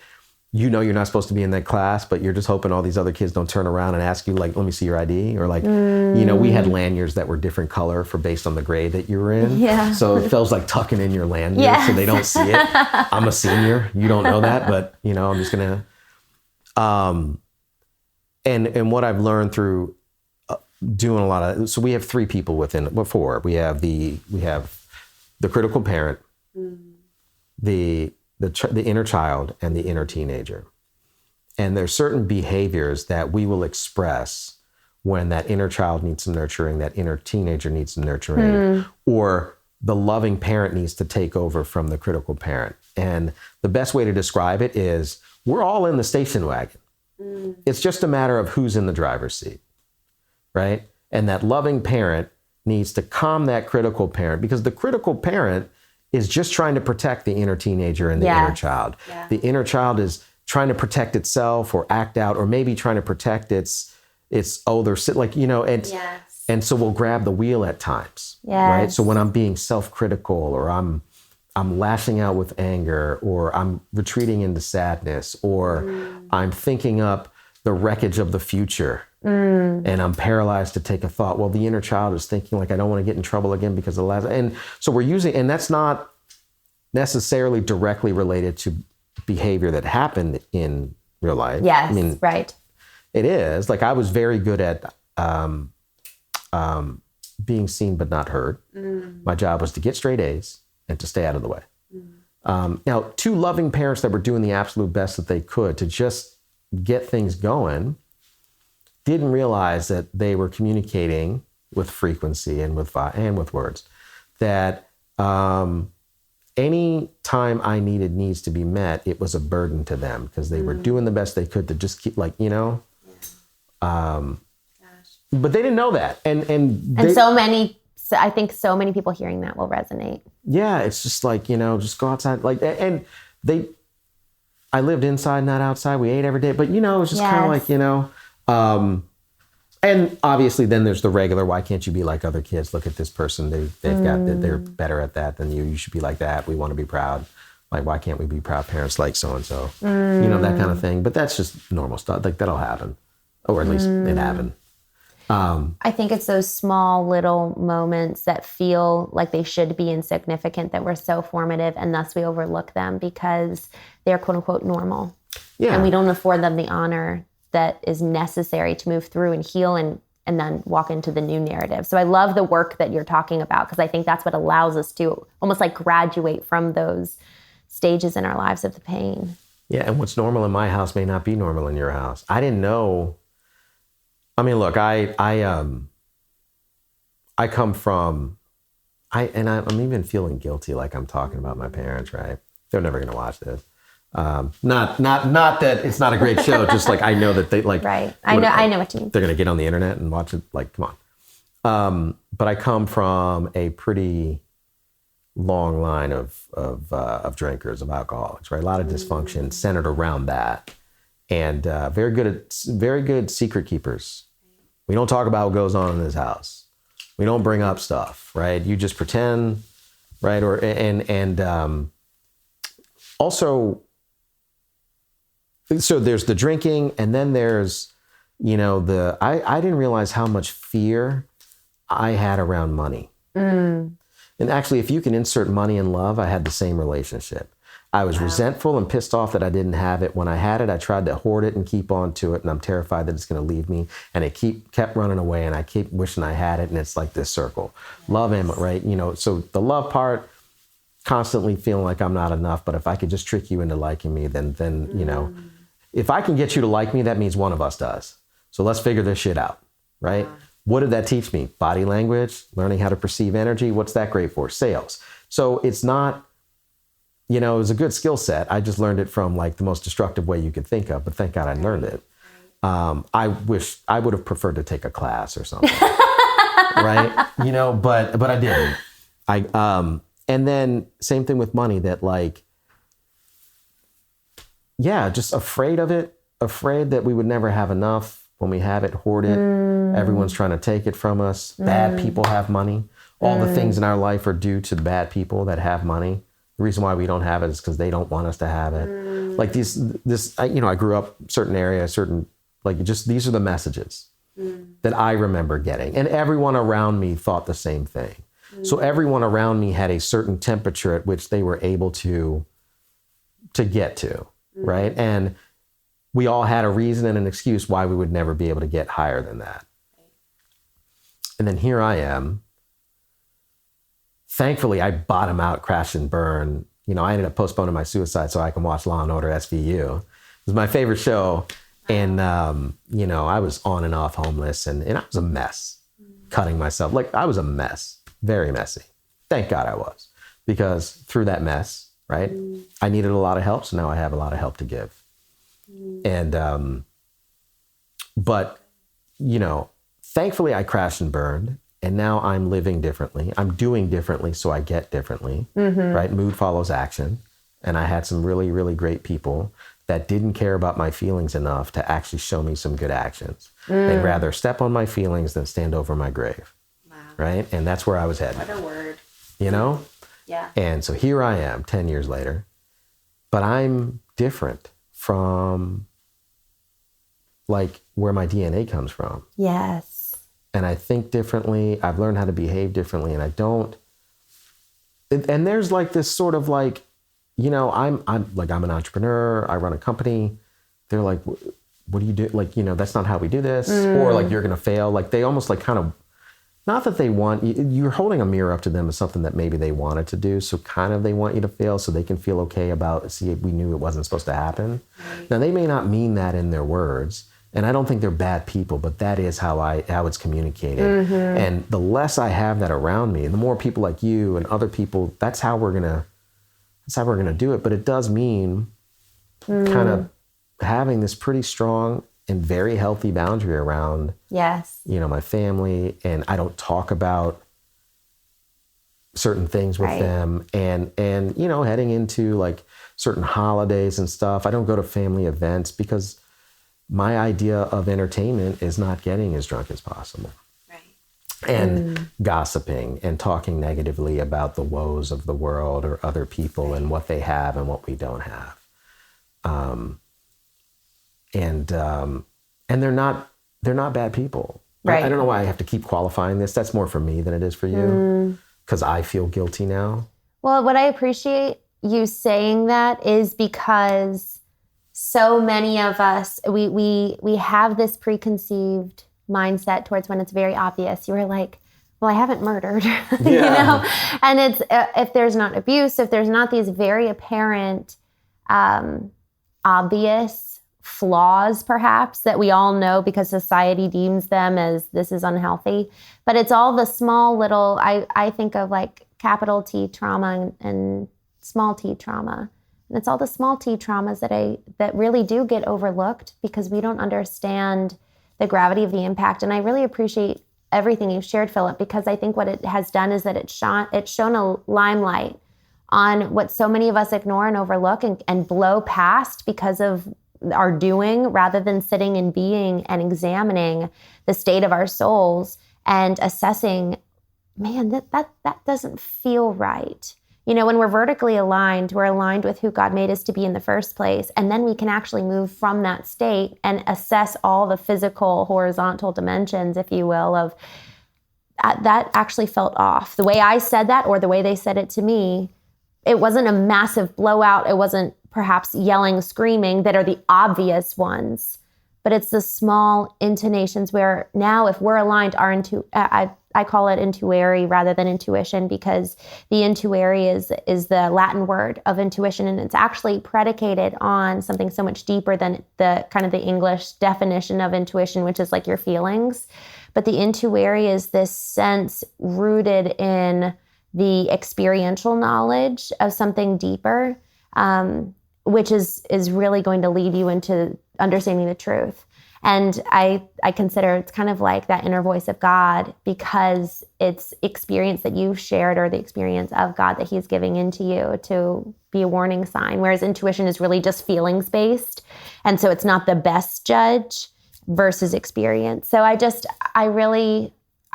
you're not supposed to be in that class, but you're just hoping all these other kids don't turn around and ask you, like, let me see your ID. Or like, we had lanyards that were different color based on the grade that you were in. Yeah. So it feels like tucking in your lanyard so they don't see it. I'm a senior. You don't know that, but, I'm just going to. And what I've learned through doing a lot of, so we have three people four. We have the critical parent, the inner child, and the inner teenager. And there's certain behaviors that we will express when that inner child needs some nurturing, that inner teenager needs some nurturing, or the loving parent needs to take over from the critical parent. And the best way to describe it is we're all in the station wagon. It's just a matter of who's in the driver's seat, right? And that loving parent needs to calm that critical parent, because the critical parent is just trying to protect the inner teenager and the inner child. Yeah. The inner child is trying to protect itself or act out, or maybe trying to protect its older, like, and And so we'll grab the wheel at times, Yes. right? So when I'm being self-critical, or I'm lashing out with anger, or I'm retreating into sadness, or I'm thinking up the wreckage of the future, and I'm paralyzed to take a thought. Well, the inner child is thinking like, I don't want to get in trouble again because of the last. And so we're using, and that's not necessarily directly related to behavior that happened in real life. Yes, I mean, right. It is. Like, I was very good at being seen but not heard. My job was to get straight A's and to stay out of the way. Now, two loving parents that were doing the absolute best that they could to just get things going didn't realize that they were communicating with frequency and with words. That any time I needed needs to be met, it was a burden to them because they were doing the best they could to just keep, like, you know. But they didn't know that, and I think so many people hearing that will resonate. Yeah, it's just like, you know, just go outside, like, and I lived inside, not outside. We ate every day, but, you know, it's just kind of like, you know, and obviously then there's the regular, why can't you be like other kids? Look at this person. They're better at that than you. You should be like that. We want to be proud. Like, why can't we be proud parents like so-and-so? You know, that kind of thing. But that's just normal stuff. Like, that'll happen, or at least it happened. I think it's those small little moments that feel like they should be insignificant that were so formative, and thus we overlook them because they're quote unquote normal. Yeah. And we don't afford them the honor that is necessary to move through and heal and then walk into the new narrative. So I love the work that you're talking about, because I think that's what allows us to almost like graduate from those stages in our lives of the pain. Yeah, and what's normal in my house may not be normal in your house. I didn't know. I mean, look, I come from, I'm even feeling guilty, like I'm talking about my parents, right? They're never going to watch this. Not that it's not a great show, just like I know that they like. Right. I know what you mean. They're going to get on the internet and watch it. Like, come on. But I come from a pretty long line of drinkers, of alcoholics, right? A lot of dysfunction centered around that, and very good secret keepers. We don't talk about what goes on in this house. We don't bring up stuff, right? You just pretend, right? Or also, so there's the drinking, and then there's, you know, I didn't realize how much fear I had around money. And actually, if you can insert money and love, I had the same relationship. I was resentful and pissed off that I didn't have it. When I had it, I tried to hoard it and keep on to it, and I'm terrified that it's going to leave me. And it kept running away, and I keep wishing I had it, and it's like this circle. Love him, right? You know, so the love part, constantly feeling like I'm not enough, but if I could just trick you into liking me, then you know, if I can get you to like me, that means one of us does. So let's figure this shit out, right? What did that teach me? Body language, learning how to perceive energy. What's that great for? Sales. So it's not, you know, it was a good skill set. I just learned it from like the most destructive way you could think of, but thank God I learned it. I wish I would have preferred to take a class or something, right? You know, but I didn't. And then same thing with money, that like, yeah, just afraid of it, afraid that we would never have enough. When we have it, hoard it. Everyone's trying to take it from us. Bad people have money. All the things in our life are due to the bad people that have money. The reason why we don't have it is because they don't want us to have it. Like I grew up certain areas, these are the messages that I remember getting. And everyone around me thought the same thing. So everyone around me had a certain temperature at which they were able to get to, right? And we all had a reason and an excuse why we would never be able to get higher than that. And then here I am. Thankfully, I bottom out, crash and burn. You know, I ended up postponing my suicide so I can watch Law & Order SVU. It was my favorite show. And, you know, I was on and off homeless, and I was a mess, cutting myself. Like, I was a mess, very messy. Thank God I was, because through that mess, right, I needed a lot of help. So now I have a lot of help to give. And, but, you know, thankfully I crashed and burned, and now I'm living differently. I'm doing differently, so I get differently, right? Mood follows action. And I had some really, really great people that didn't care about my feelings enough to actually show me some good actions. They'd rather step on my feelings than stand over my grave. Wow. Right? And that's where I was headed. What a word. You know? Yeah. And so here I am 10 years later, but I'm different from like where my DNA comes from. Yes. And I think differently. I've learned how to behave differently, and I don't. And there's like this sort of like, you know, I'm an entrepreneur. I run a company. They're like, what do you do? Like, you know, that's not how we do this. Or like, you're going to fail. Like they almost like kind of, not that they want, you're holding a mirror up to them as something that maybe they wanted to do. So kind of they want you to fail so they can feel okay about, see, we knew it wasn't supposed to happen. Right. Now they may not mean that in their words. And I don't think they're bad people, but that is how it's communicated. And the less I have that around me, the more people like you and other people, that's how we're gonna do it. But it does mean kind of having this pretty strong and very healthy boundary around, you know, my family, and I don't talk about certain things with them, and you know, heading into like certain holidays and stuff, I don't go to family events because my idea of entertainment is not getting as drunk as possible. Right. And gossiping and talking negatively about the woes of the world or other people and what they have and what we don't have. And they're not bad people. Right. I don't know why I have to keep qualifying this. That's more for me than it is for you, because I feel guilty now. Well, what I appreciate you saying that is because so many of us, we have this preconceived mindset towards when it's very obvious. You were like, well, I haven't murdered, you know? And it's, if there's not abuse, if there's not these very apparent, obvious flaws, perhaps, that we all know because society deems them as this is unhealthy, but it's all the small little, I think of like capital T trauma and small t trauma. And it's all the small t traumas that really do get overlooked because we don't understand the gravity of the impact. And I really appreciate everything you've shared, Phillip, because I think what it has done is that it's shown a limelight on what so many of us ignore and overlook and blow past because of our doing, rather than sitting and being and examining the state of our souls and assessing, man, that doesn't feel right. You know, when we're vertically aligned, we're aligned with who God made us to be in the first place. And then we can actually move from that state and assess all the physical, horizontal dimensions, if you will, of that actually felt off. The way I said that or the way they said it to me, it wasn't a massive blowout. It wasn't perhaps yelling, screaming that are the obvious ones. But it's the small intonations where now if we're aligned, I call it intuary rather than intuition, because the intuary is the Latin word of intuition, and it's actually predicated on something so much deeper than the kind of the English definition of intuition, which is like your feelings. But the intuary is this sense rooted in the experiential knowledge of something deeper, which is really going to lead you into understanding the truth. And I consider it's kind of like that inner voice of God, because it's experience that you've shared or the experience of God that he's giving into you to be a warning sign. Whereas intuition is really just feelings based. And so it's not the best judge versus experience. So I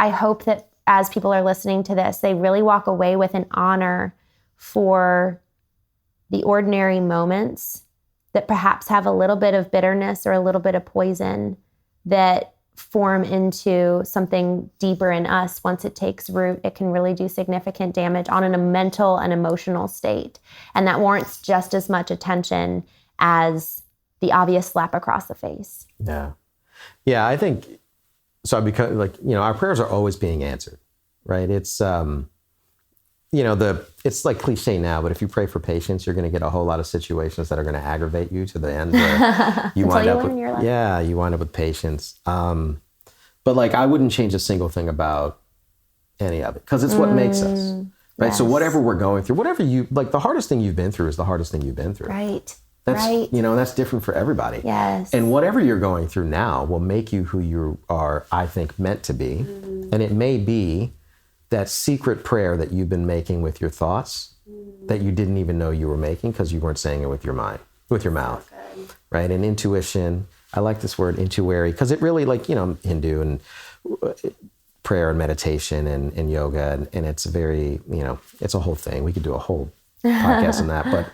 hope that as people are listening to this, they really walk away with an honor for the ordinary moments that perhaps have a little bit of bitterness or a little bit of poison that form into something deeper in us. Once it takes root, it can really do significant damage on a mental and emotional state. And that warrants just as much attention as the obvious slap across the face. Yeah. Yeah, I think, so I become like, you know, our prayers are always being answered, right? It's, you know, it's like cliche now, but if you pray for patience, you're going to get a whole lot of situations that are going to aggravate you to the end. Where you wind up with, you wind up with patience. But like, I wouldn't change a single thing about any of it, because it's what makes us, right? Yes. So whatever we're going through, whatever the hardest thing you've been through is the hardest thing you've been through. Right. That's, you know, that's different for everybody. Yes. And whatever you're going through now will make you who you are, I think, meant to be. And it may be that secret prayer that you've been making with your thoughts that you didn't even know you were making because you weren't saying it with your mind, with your mouth. right? And intuition, I like this word intuary because it really like, Hindu and prayer and meditation and yoga. And it's very, it's a whole thing. We could do a whole podcast on that, but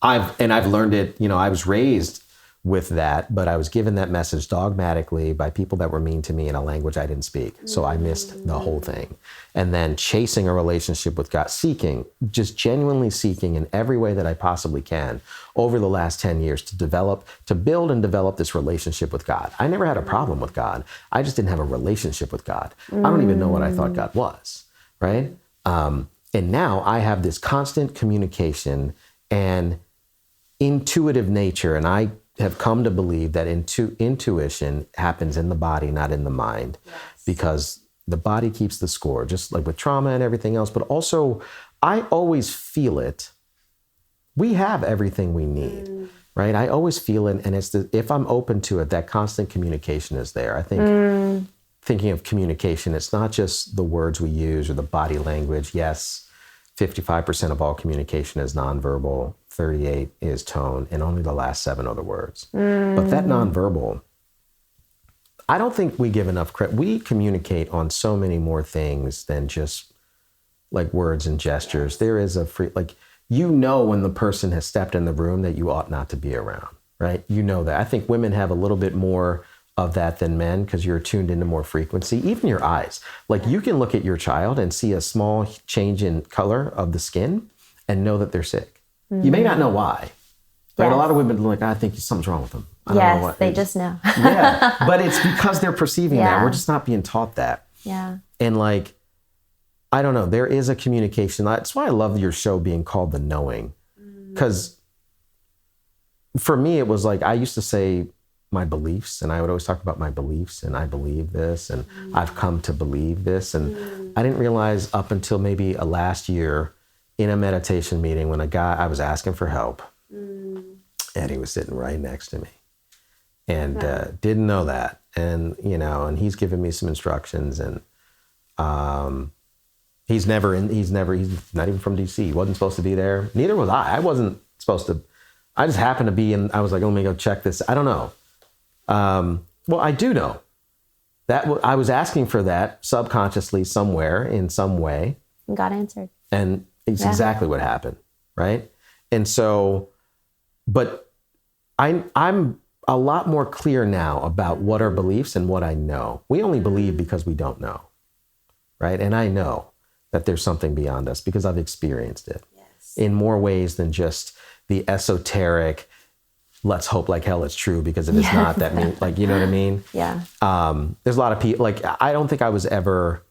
I've learned it, I was raised with that, but I was given that message dogmatically by people that were mean to me in a language I didn't speak. So I missed the whole thing. And then chasing a relationship with God, just genuinely seeking in every way that I possibly can over the last 10 years to build and develop this relationship with God. I never had a problem with God. I just didn't have a relationship with God. I don't even know what I thought God was, right? And now I have this constant communication and intuitive nature, and I have come to believe that intuition happens in the body, not in the mind, because the body keeps the score, just like with trauma and everything else. But also, I always feel it. We have everything we need, right? I always feel it, and if I'm open to it, that constant communication is there. I think thinking of communication, it's not just the words we use or the body language. Yes, 55% of all communication is nonverbal, 38 is tone, and only the last 7 are the words. But that nonverbal, I don't think we give enough credit. We communicate on so many more things than just like words and gestures. There is when the person has stepped in the room that you ought not to be around, right? You know that. I think women have a little bit more of that than men because you're tuned into more frequency. Even your eyes. Like you can look at your child and see a small change in color of the skin and know that they're sick. You may not know why. Right? Yes. A lot of women are like, I think something's wrong with them. I don't know what. They just know. Yeah, but it's because they're perceiving that. We're just not being taught that. Yeah. And like, I don't know, there is a communication. That's why I love your show being called The Knowing. Because for me, it was like, I used to say my beliefs, and I would always talk about my beliefs, and I believe this, and I've come to believe this. And I didn't realize up until maybe last year in a meditation meeting when I was asking for help, and he was sitting right next to me and didn't know that. And, and he's given me some instructions, and he's not even from DC. He wasn't supposed to be there. Neither was I. I wasn't supposed to. I just happened to be in. I was like, let me go check this. I don't know. Well, I do know that I was asking for that subconsciously somewhere in some way. And God answered. And it's exactly what happened. Right. And so, but I'm a lot more clear now about what are beliefs and what I know. We only believe because we don't know. Right. And I know that there's something beyond us because I've experienced it in more ways than just the esoteric, let's hope like hell it's true, because if it's not, that means, like, you know what I mean? Yeah. There's a lot of people, like, I don't think I was ever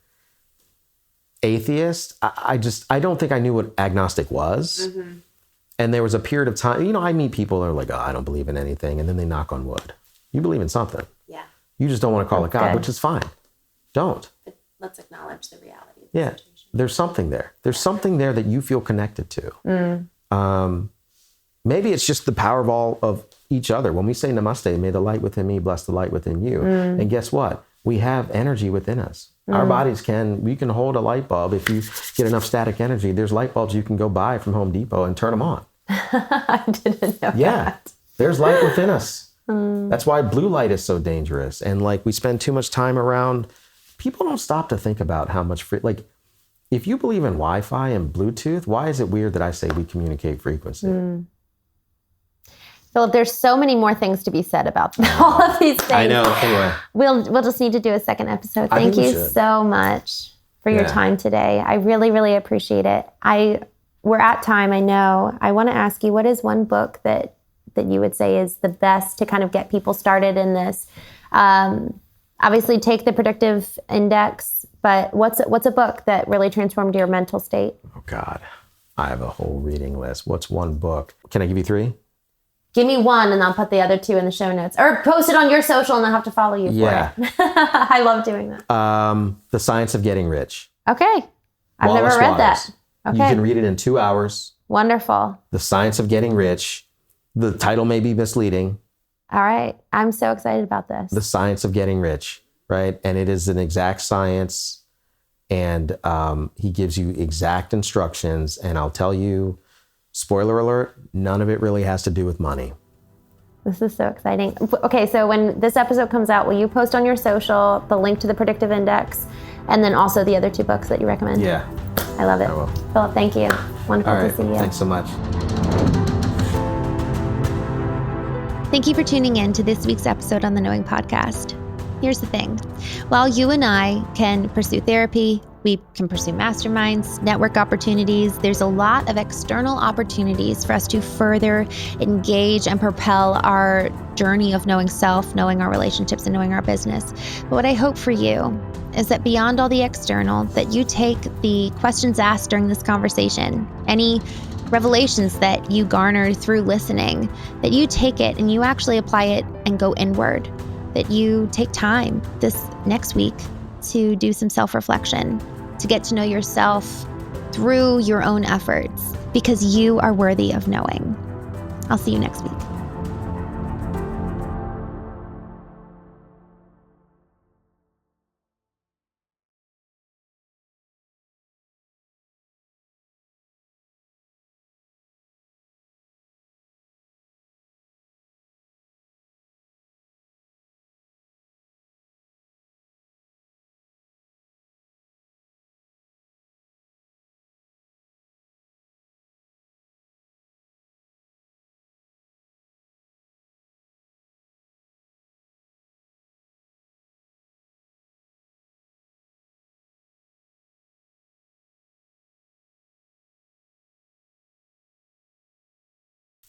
atheist. I don't think I knew what agnostic was. And there was a period of time, I meet people that are like, oh, I don't believe in anything. And then they knock on wood. You believe in something. Yeah. You just don't want to call it God, which is fine. Don't. But let's acknowledge the reality of the situation. There's something there. There's something there that you feel connected to. Maybe it's just the power of each other. When we say namaste, may the light within me bless the light within you. And guess what? We have energy within us. Our bodies we can hold a light bulb. If you get enough static energy, there's light bulbs you can go buy from Home Depot and turn them on. I didn't know that. There's light within us. That's why blue light is so dangerous. And like, we spend too much time around, people don't stop to think about how much if you believe in Wi-Fi and Bluetooth, why is it weird that I say we communicate frequency? Phillip, there's so many more things to be said about all of these things. I know. Anyway, we'll just need to do a second episode. Thank you so much for your time today. I really, really appreciate it. We're at time, I know. I want to ask you, what is one book that you would say is the best to kind of get people started in this? Obviously, take the Predictive Index, but what's a book that really transformed your mental state? Oh, God. I have a whole reading list. What's one book? Can I give you 3? Give me one, and I'll put the other 2 in the show notes. Or post it on your social, and I'll have to follow you for it. I love doing that. The Science of Getting Rich. Okay. I've never read that. Okay. You can read it in 2 hours. Wonderful. The Science of Getting Rich. The title may be misleading. All right. I'm so excited about this. The Science of Getting Rich, right? And it is an exact science. And he gives you exact instructions. And I'll tell you, spoiler alert, none of it really has to do with money. This is so exciting. Okay, so when this episode comes out, will you post on your social the link to the predictive index and then also the other 2 books that you recommend? Yeah. I love it. I will. Phillip, thank you. Wonderful All right. to see you. Thanks so much. Thank you for tuning in to this week's episode on the Knowing Podcast. Here's the thing. While you and I can pursue therapy, we can pursue masterminds, network opportunities, there's a lot of external opportunities for us to further engage and propel our journey of knowing self, knowing our relationships, and knowing our business. But what I hope for you is that beyond all the external, that you take the questions asked during this conversation, any revelations that you garnered through listening, that you take it and you actually apply it and go inward, that you take time this next week to do some self-reflection, to get to know yourself through your own efforts, because you are worthy of knowing. I'll see you next week.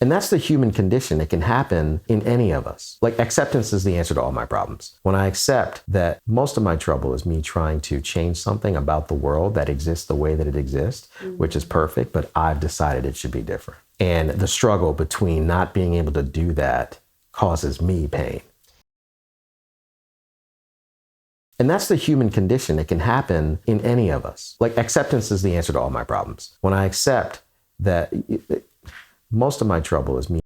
And that's the human condition. It can happen in any of us. Like, acceptance is the answer to all my problems. When I accept that most of my trouble is me trying to change something about the world that exists the way that it exists, which is perfect, but I've decided it should be different. And the struggle between not being able to do that causes me pain. And that's the human condition. It can happen in any of us. Like, acceptance is the answer to all my problems. When I accept that most of my trouble is me